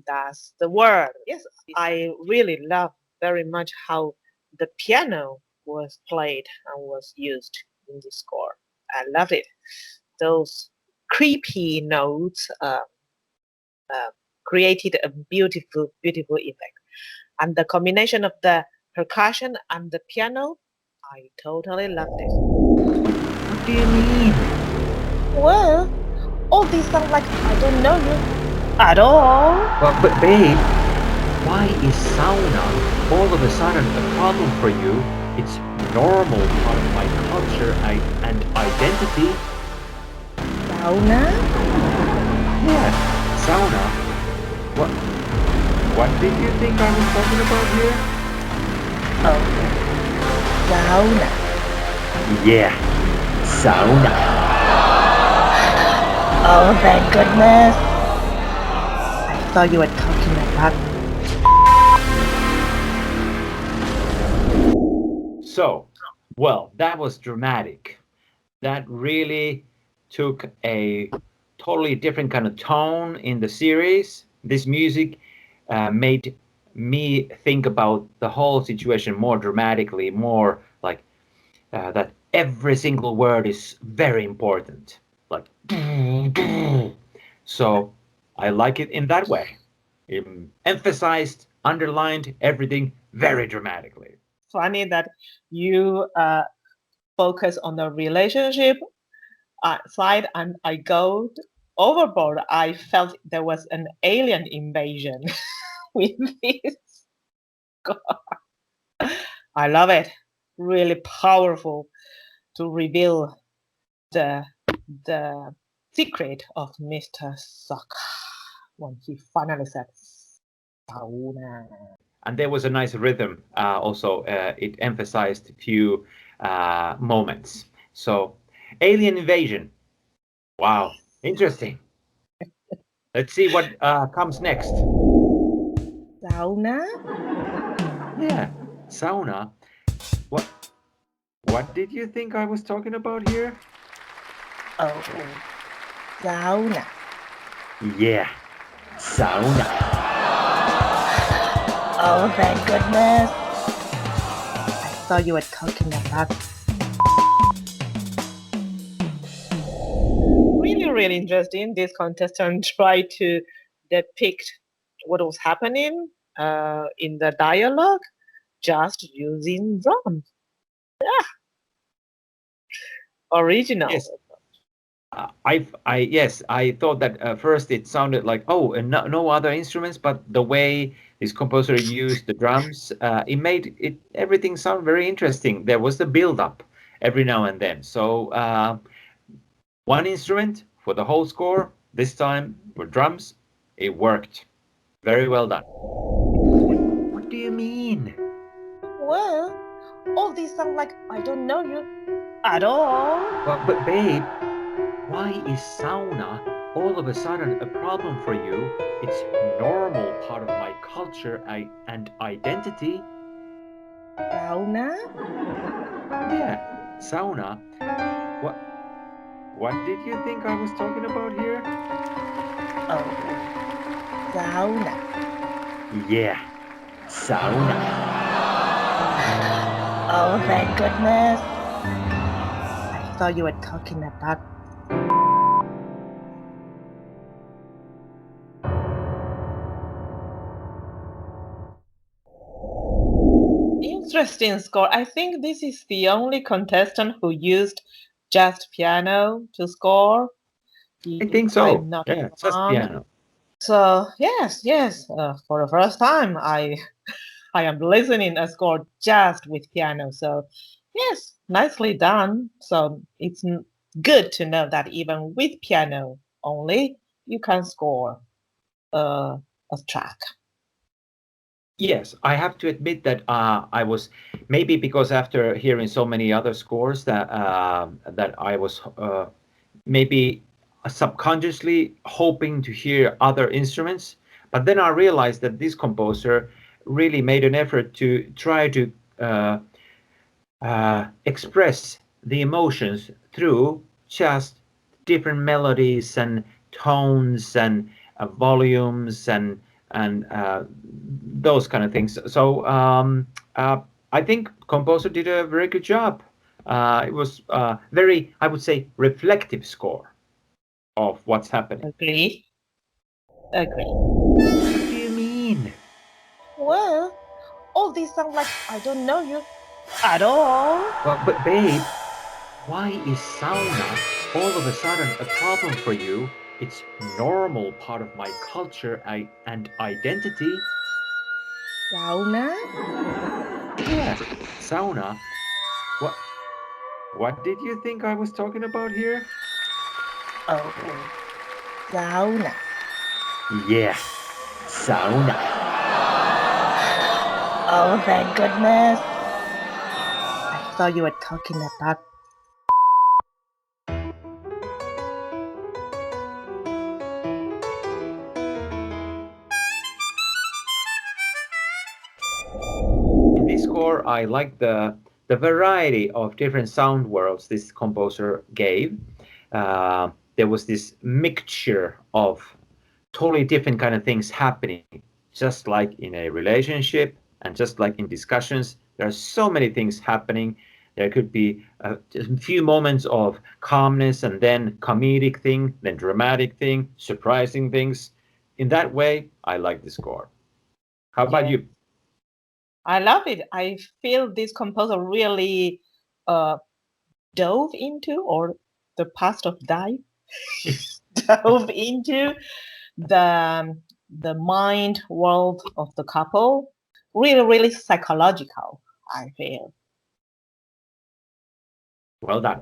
That's the word. Yes, I really love very much how the piano was played and was used in the score. I loved it. Those creepy notes uh, created a beautiful, beautiful effect. And the combination of the percussion and the piano, I totally loved it. What do you mean? Well, all these sound like I don't know you at all. Well, but babe, why is sauna all of a sudden a problem for you? It's normal part of my culture and identity. Sauna? Yeah, sauna. What did you think I was talking about here? Oh, sauna. Yeah, sauna. Oh, thank goodness. I thought you were talking about. So, well, that was dramatic. That really took a totally different kind of tone in the series. This music made me think about the whole situation more dramatically, more like that every single word is very important. Like, so I like it in that way. It emphasized, underlined everything very dramatically. Funny that you focus on the relationship side and I go overboard. I felt there was an alien invasion with this. I love it. Really powerful to reveal the the secret of Mr. Sock when he finally said sauna. And there was a nice rhythm. Also, it emphasized a few moments. So, alien invasion. Wow, interesting. Let's see what comes next. Sauna? Yeah, sauna. What? What did you think I was talking about here? Oh, sauna. Yeah, sauna. Oh, thank goodness. I thought you were talking about. Really, really interesting. This contestant tried to depict what was happening in the dialogue just using drums. Yeah, original. Yes, yes, I thought that first it sounded like and no other instruments, but the way this composer used the drums, it made it everything sound very interesting. There was the build up every now and then. So one instrument for the whole score. This time with drums, it worked very well done. What do you mean? Well, all these sound like I don't know you at all. Well, but babe, why is sauna all of a sudden a problem for you? It's normal part of my culture and identity. Sauna? Yeah, sauna. What what did you think I was talking about here? Oh, sauna. Yeah, sauna. Oh, thank goodness. I thought you were talking about. Interesting score. I think this is the only contestant who used just piano to score. I If think so. I'm not Yeah, just wrong. piano. So yes. For the first time, I am listening a score just with piano. So yes, nicely done. So it's good to know that even with piano only, you can score a track. Yes, I have to admit that I was maybe because after hearing so many other scores that I was maybe subconsciously hoping to hear other instruments, but then I realized that this composer really made an effort to try to uh, express the emotions through just different melodies and tones and volumes and those kind of things. So I think composer did a very good job. It was very, I would say, reflective score of what's happening. Agree? Agree. What do you mean? Well, all these sound like I don't know you at all. Well, but babe, why is sauna all of a sudden a problem for you? It's normal part of my culture and identity. Sauna? Yeah, sauna. What what did you think I was talking about here? Oh, sauna. Yeah, sauna. Oh, thank goodness. I thought you were talking about. In this score, I like the variety of different sound worlds this composer gave. There was this mixture of totally different kind of things happening, just like in a relationship and just like in discussions. There are so many things happening. There could be just a few moments of calmness and then comedic thing, then dramatic thing, surprising things. In that way, I like the score. How about Yeah. you? I love it. I feel this composer really dove into, or the past of dive, dove into the mind world of the couple. Really, really psychological, I feel. Well done.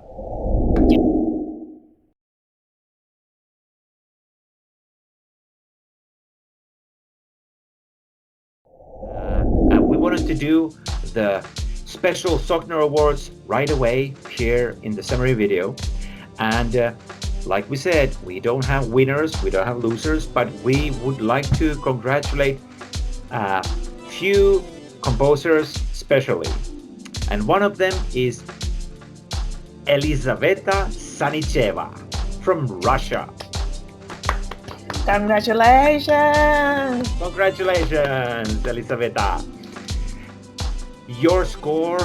And we wanted to do the special Sockner Awards right away here in the summary video. And like we said, we don't have winners, we don't have losers, but we would like to congratulate a few composers especially. And one of them is Elizaveta Sanicheva from Russia. Congratulations! Congratulations, Elizaveta. Your score,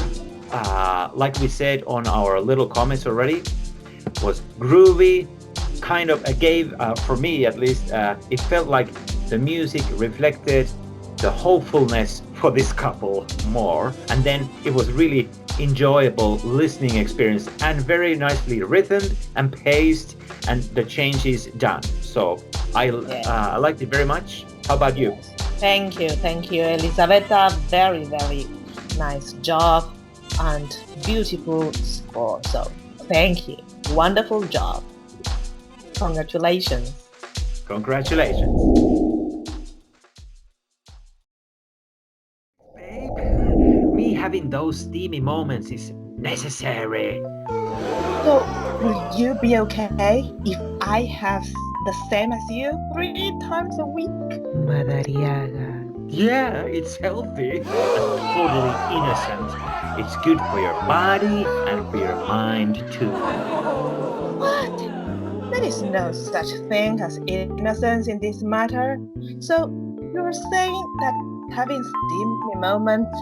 like we said on our little comments already, was groovy, kind of gave, for me at least, it felt like the music reflected the hopefulness for this couple more. And then it was really enjoyable listening experience and very nicely rhythmed and paced and the changes done. So I liked it very much. How about you? Thank you, Elisabetta. Very, very nice job and beautiful score. So thank you. Wonderful job. Congratulations. Congratulations. Babe, me having those steamy moments is necessary. So, will you be okay if I have the same as you 3 times a week? Madariaga. Yeah, it's healthy and totally innocent. It's good for your body and for your mind too. What? There is no such thing as innocence in this matter. So, you're saying that having steamy moments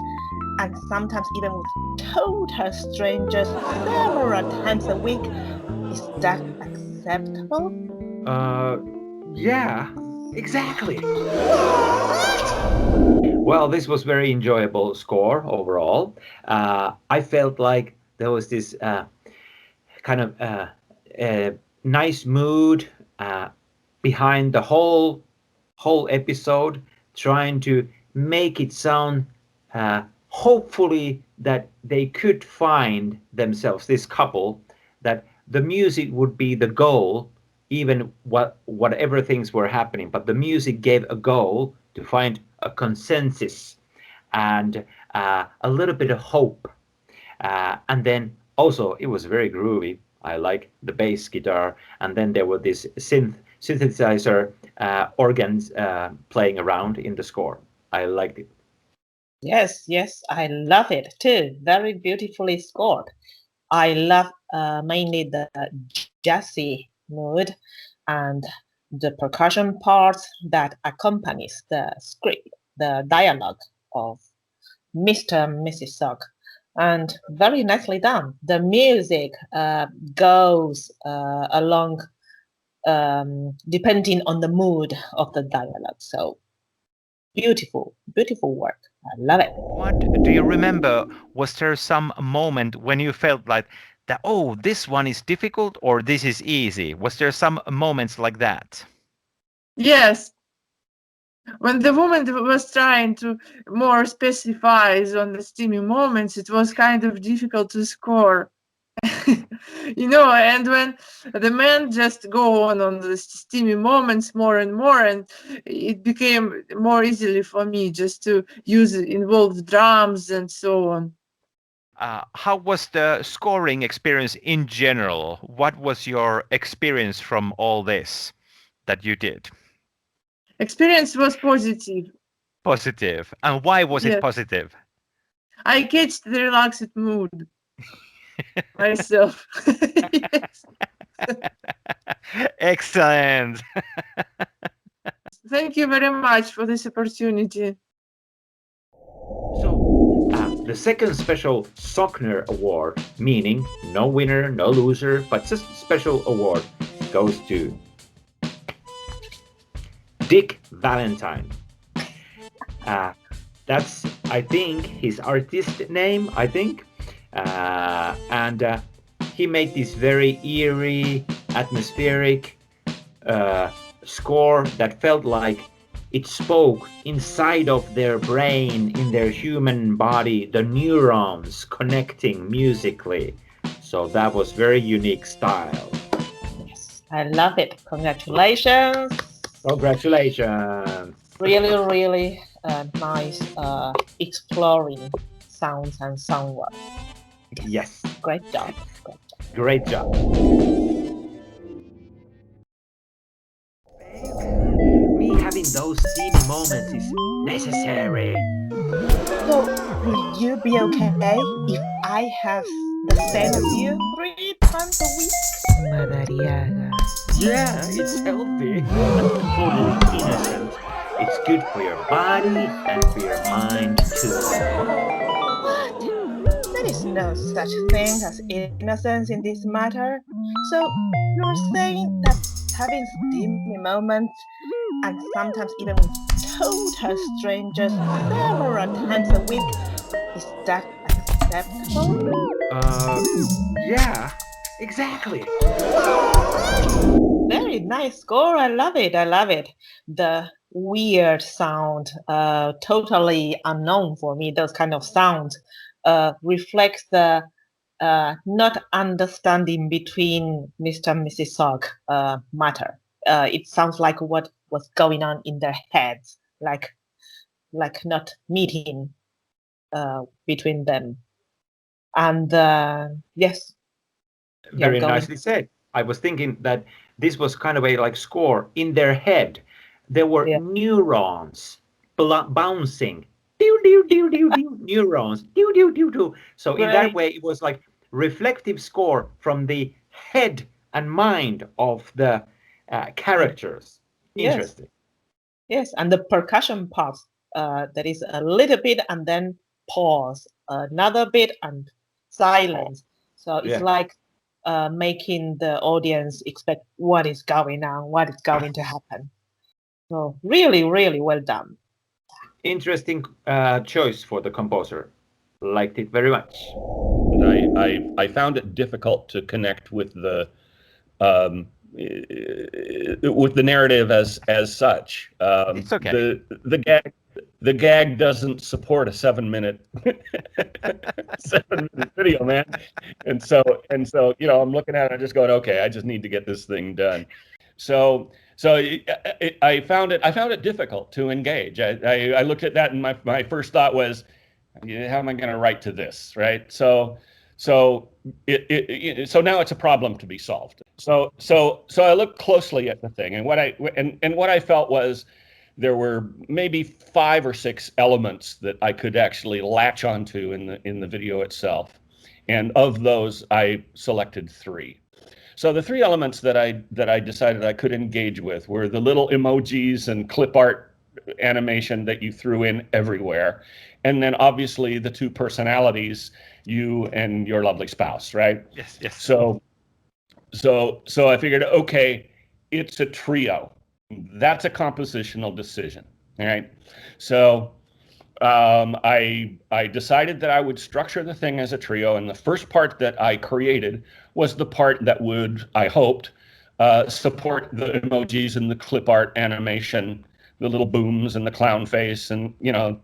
and sometimes even with total strangers several times a week, is that acceptable? Yeah, exactly. Well, this was very enjoyable score overall. I felt like there was this kind of nice mood behind the whole episode, trying to make it sound hopefully that they could find themselves, this couple, that the music would be the goal, even whatever things were happening. But the music gave a goal to find a consensus and a little bit of hope. And then also it was very groovy. I like the bass guitar, and then there were these synthesizer organs playing around in the score. I liked it. Yes, yes, I love it too. Very beautifully scored. I love mainly the jazzy mood and the percussion parts that accompanies the script, the dialogue of Mr. and Mrs. Sock. And very nicely done. The music goes along depending on the mood of the dialogue. So beautiful, beautiful work. I love it. What do you remember? Was there some moment when you felt like that, oh, this one is difficult or this is easy? Was there some moments like that? Yes, when the woman was trying to more specify on the steamy moments, it was kind of difficult to score. And when the men just go on the steamy moments more and more, and it became more easily for me just to use involved drums and so on. How was the scoring experience in general? What was your experience from all this that you did? Experience was positive. Positive. And why was it Yes. positive? I catch the relaxed mood myself. Yes. Excellent. Thank you very much for this opportunity. So, the second special Sockner Award, meaning no winner, no loser, but just a special award, goes to Dick Valentine. That's, I think, his artist name, I think. And he made this very eerie, atmospheric score that felt like it spoke inside of their brain, in their human body, the neurons connecting musically. So that was very unique style. Yes, I love it. Congratulations. Congratulations. Really, really nice exploring sounds and soundwork. Yes. Great job. Great job. Me having those steamy moments is necessary. So, will you be okay if I have the same as you 3 times a week? Madariaga. Yeah, it's healthy. Totally innocent. It's good for your body and for your mind too. What? There is no such thing as innocence in this matter. So, you're saying that having steamy moments and sometimes even with total strangers several times a week, is that acceptable? Yeah, exactly. Very nice score. I love it. The weird sound, totally unknown for me. Those kind of sounds reflects the not understanding between Mr. and Mrs. Sock matter. It sounds like what was going on in their heads, like not meeting between them. And yes, Very going. nicely said. I was thinking that this was kind of a like score in their head. There were Yeah. neurons bouncing. Dew, dew, dew, dew, dew, neurons. Dew, dew, dew, dew. So in that Right. way, it was like reflective score from the head and mind of the characters. Yes. Interesting. Yes, and the percussion part, there is a little bit and then pause, another bit and silence. So it's Yeah. like making the audience expect what is going on, what is going to happen. So really, really well done. Interesting choice for the composer. Liked it very much. I found it difficult to connect with the narrative as such. It's okay. The gag doesn't support a 7-minute video, man. And so I'm looking at it and just going, okay, I just need to get this thing done. So I found it difficult to engage. I looked at that and my first thought was, how am I going to write to this, right? So now it's a problem to be solved. So I looked closely at the thing, and what I felt was there were maybe 5 or 6 elements that I could actually latch onto in the video itself, and of those I selected 3. So the 3 elements that I decided I could engage with were the little emojis and clip art animation that you threw in everywhere, and then obviously the 2 personalities, you and your lovely spouse, right? Yes, yes. So I figured, okay, it's a trio. That's a compositional decision, all right? So I decided that I would structure the thing as a trio, and the first part that I created was the part that would, I hoped, support the emojis and the clip art animation, the little booms and the clown face and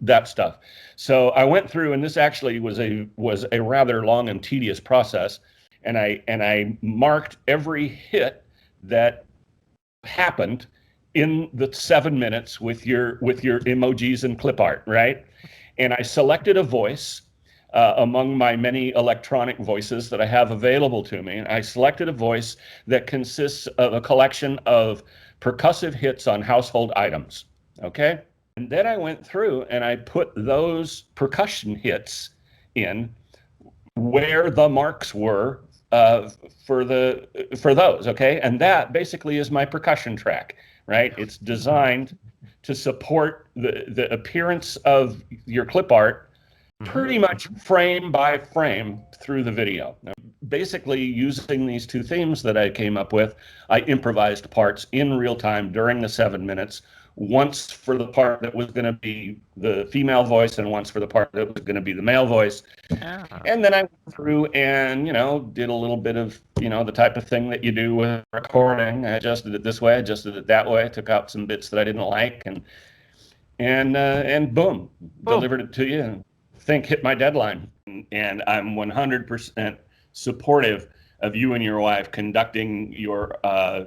that stuff. So I went through, and this actually was a rather long and tedious process, and I marked every hit that happened in the 7 minutes with your emojis and clip art, right? And I selected a voice among my many electronic voices that I have available to me. And I selected a voice that consists of a collection of percussive hits on household items, okay? And then I went through and I put those percussion hits in where the marks were for those, okay? And that basically is my percussion track, right? It's designed to support the appearance of your clip art pretty much frame by frame through the video. Now, basically, using these two themes that I came up with, I improvised parts in real time during the 7 minutes, once for the part that was going to be the female voice and once for the part that was going to be the male voice. And then I went through and, did a little bit of, the type of thing that you do with recording. I adjusted it this way, adjusted it that way, took out some bits that I didn't like, and boom, delivered it to you. And think hit my deadline. And I'm 100% supportive of you and your wife conducting your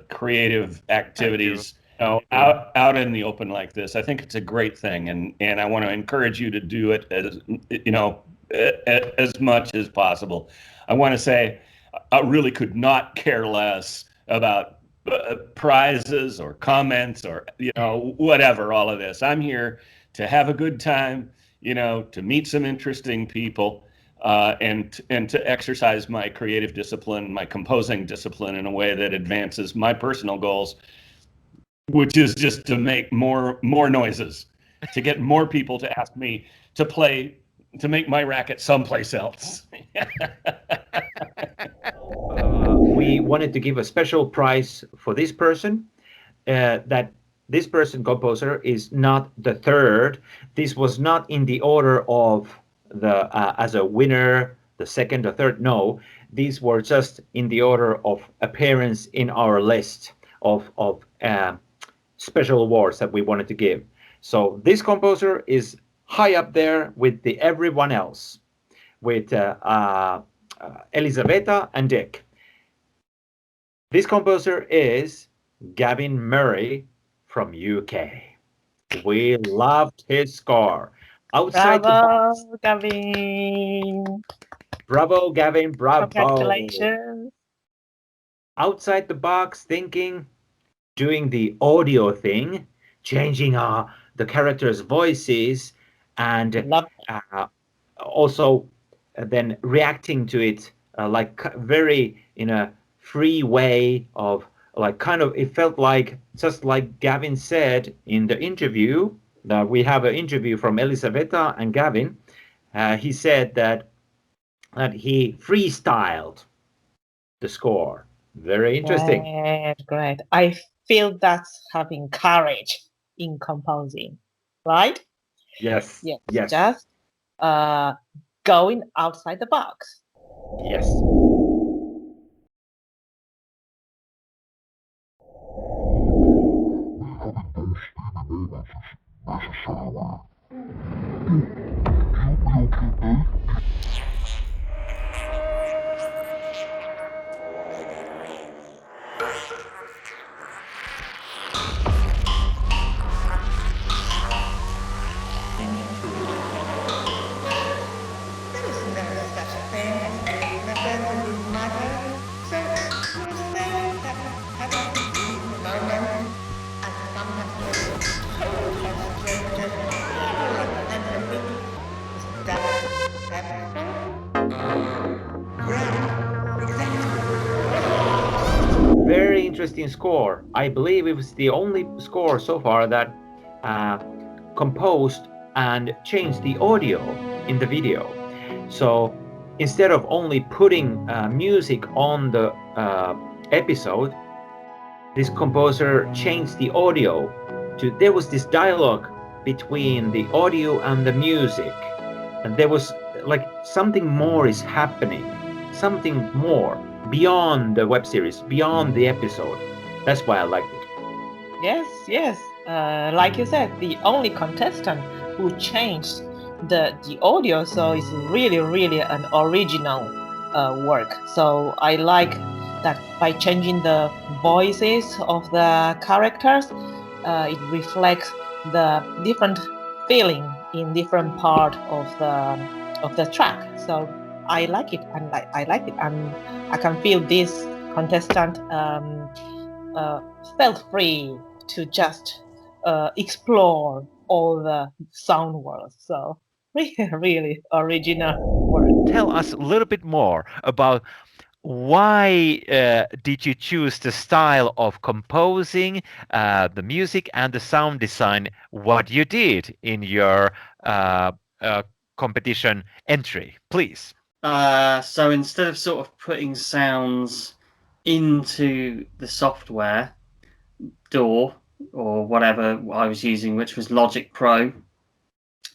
creative activities out in the open like this. I think it's a great thing, and I want to encourage you to do it as much as possible. I want to say I really could not care less about prizes or comments or whatever, all of this. I'm here to have a good time, to meet some interesting people, and to exercise my creative discipline, my composing discipline in a way that advances my personal goals, which is just to make more noises, to get more people to ask me to make my racket someplace else. We wanted to give a special prize for this person, that this person, composer, is not the third. This was not in the order of the as a winner, the second or third. No, these were just in the order of appearance in our list of special awards that we wanted to give. So this composer is high up there with everyone else, with Elisabetta and Dick. This composer is Gavin Murray from UK. We loved his score. Outside the box. Gavin! Bravo, Gavin, bravo. Congratulations. Outside the box thinking, doing the audio thing, changing the characters' voices, and also then reacting to it like very in a free way of like kind of, it felt like, just like Gavin said in the interview, that we have an interview from Elisabetta and Gavin. He said that he freestyled the score. Very interesting. Great. I feel that's having courage in composing, right? Yes. Yes. Just going outside the box. Yes. Very interesting score. I believe it was the only score so far that composed and changed the audio in the video. So instead of only putting music on the episode, this composer changed the audio to, there was this dialogue between the audio and the music, and there was like something more is happening, something more beyond the web series, beyond the episode. That's why I liked it. Yes. Like you said, the only contestant who changed the audio, so it's really an original work. So I like that by changing the voices of the characters, it reflects the different feeling in different part of the track. So I like it, and I like it, and I can feel this contestant felt free to just explore all the sound worlds. So really original work. Tell us a little bit more about why did you choose the style of composing the music and the sound design what you did in your competition entry, please? So instead of sort of putting sounds into the software DAW or whatever I was using, which was Logic Pro,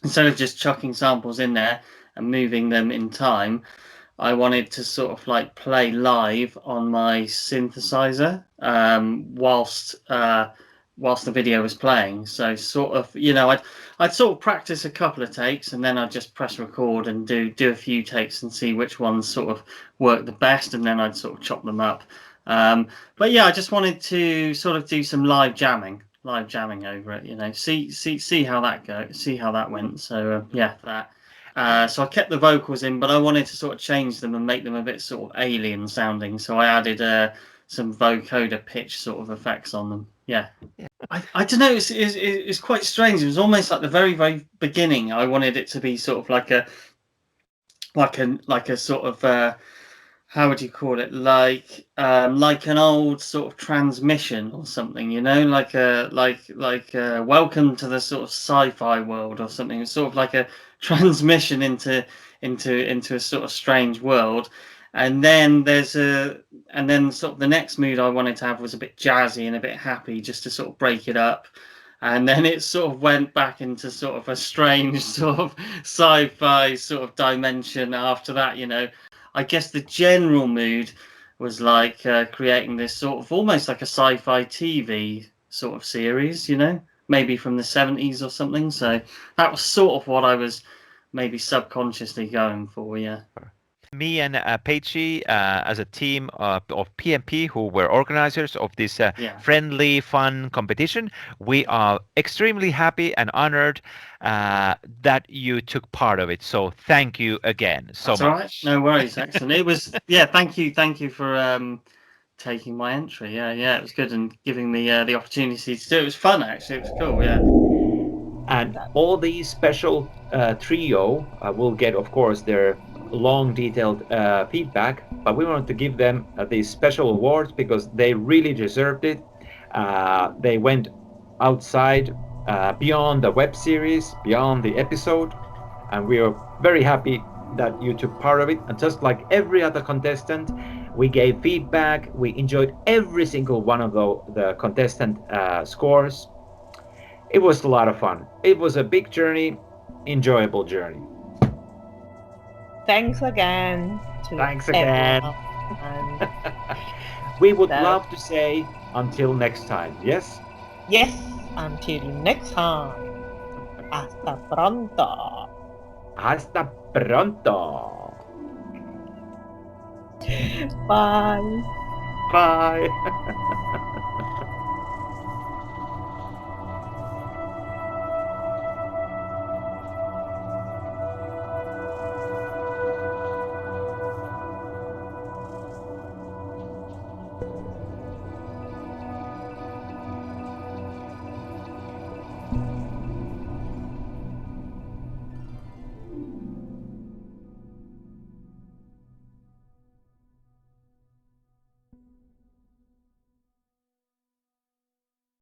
instead of just chucking samples in there and moving them in time, I wanted to sort of like play live on my synthesizer whilst the video was playing. So sort of, I'd sort of practice a couple of takes and then I'd just press record and do a few takes and see which ones sort of work the best, and then I'd sort of chop them up. But yeah, I just wanted to sort of do some live jamming over it. See how that goes, see how that went. So yeah, that. So I kept the vocals in, but I wanted to sort of change them and make them a bit sort of alien sounding. So I added some vocoder pitch sort of effects on them. Yeah. I don't know. It's quite strange. It was almost like the very, very beginning. I wanted it to be sort of like a sort of how would you call it? Like an old sort of transmission or something, like a welcome to the sort of sci-fi world or something. It's sort of like a transmission into a sort of strange world. And then sort of the next mood I wanted to have was a bit jazzy and a bit happy, just to sort of break it up. And then it sort of went back into sort of a strange sort of sci-fi sort of dimension after that, I guess the general mood was like creating this sort of almost like a sci-fi TV sort of series, maybe from the 70s or something. So that was sort of what I was maybe subconsciously going for, yeah. Me and Peichi, as a team of PMP, who were organizers of this friendly, fun competition, we are extremely happy and honored that you took part of it. So thank you again so That's much. All right. No worries. Excellent. It was, thank you for taking my entry. Yeah, it was good and giving me the opportunity to do it. It was fun, actually. It was cool, yeah. And all these special trio will get, of course, their long detailed feedback, but we wanted to give them these special awards because they really deserved it. They went outside, beyond the web series, beyond the episode, and we are very happy that you took part of it. And just like every other contestant, we gave feedback. We enjoyed every single one of the contestant scores. It was a lot of fun. It was a big journey, enjoyable journey. Thanks again. Thanks again. We would love to say until next time, yes? Yes, until next time. Hasta pronto. Hasta pronto. Bye. Bye.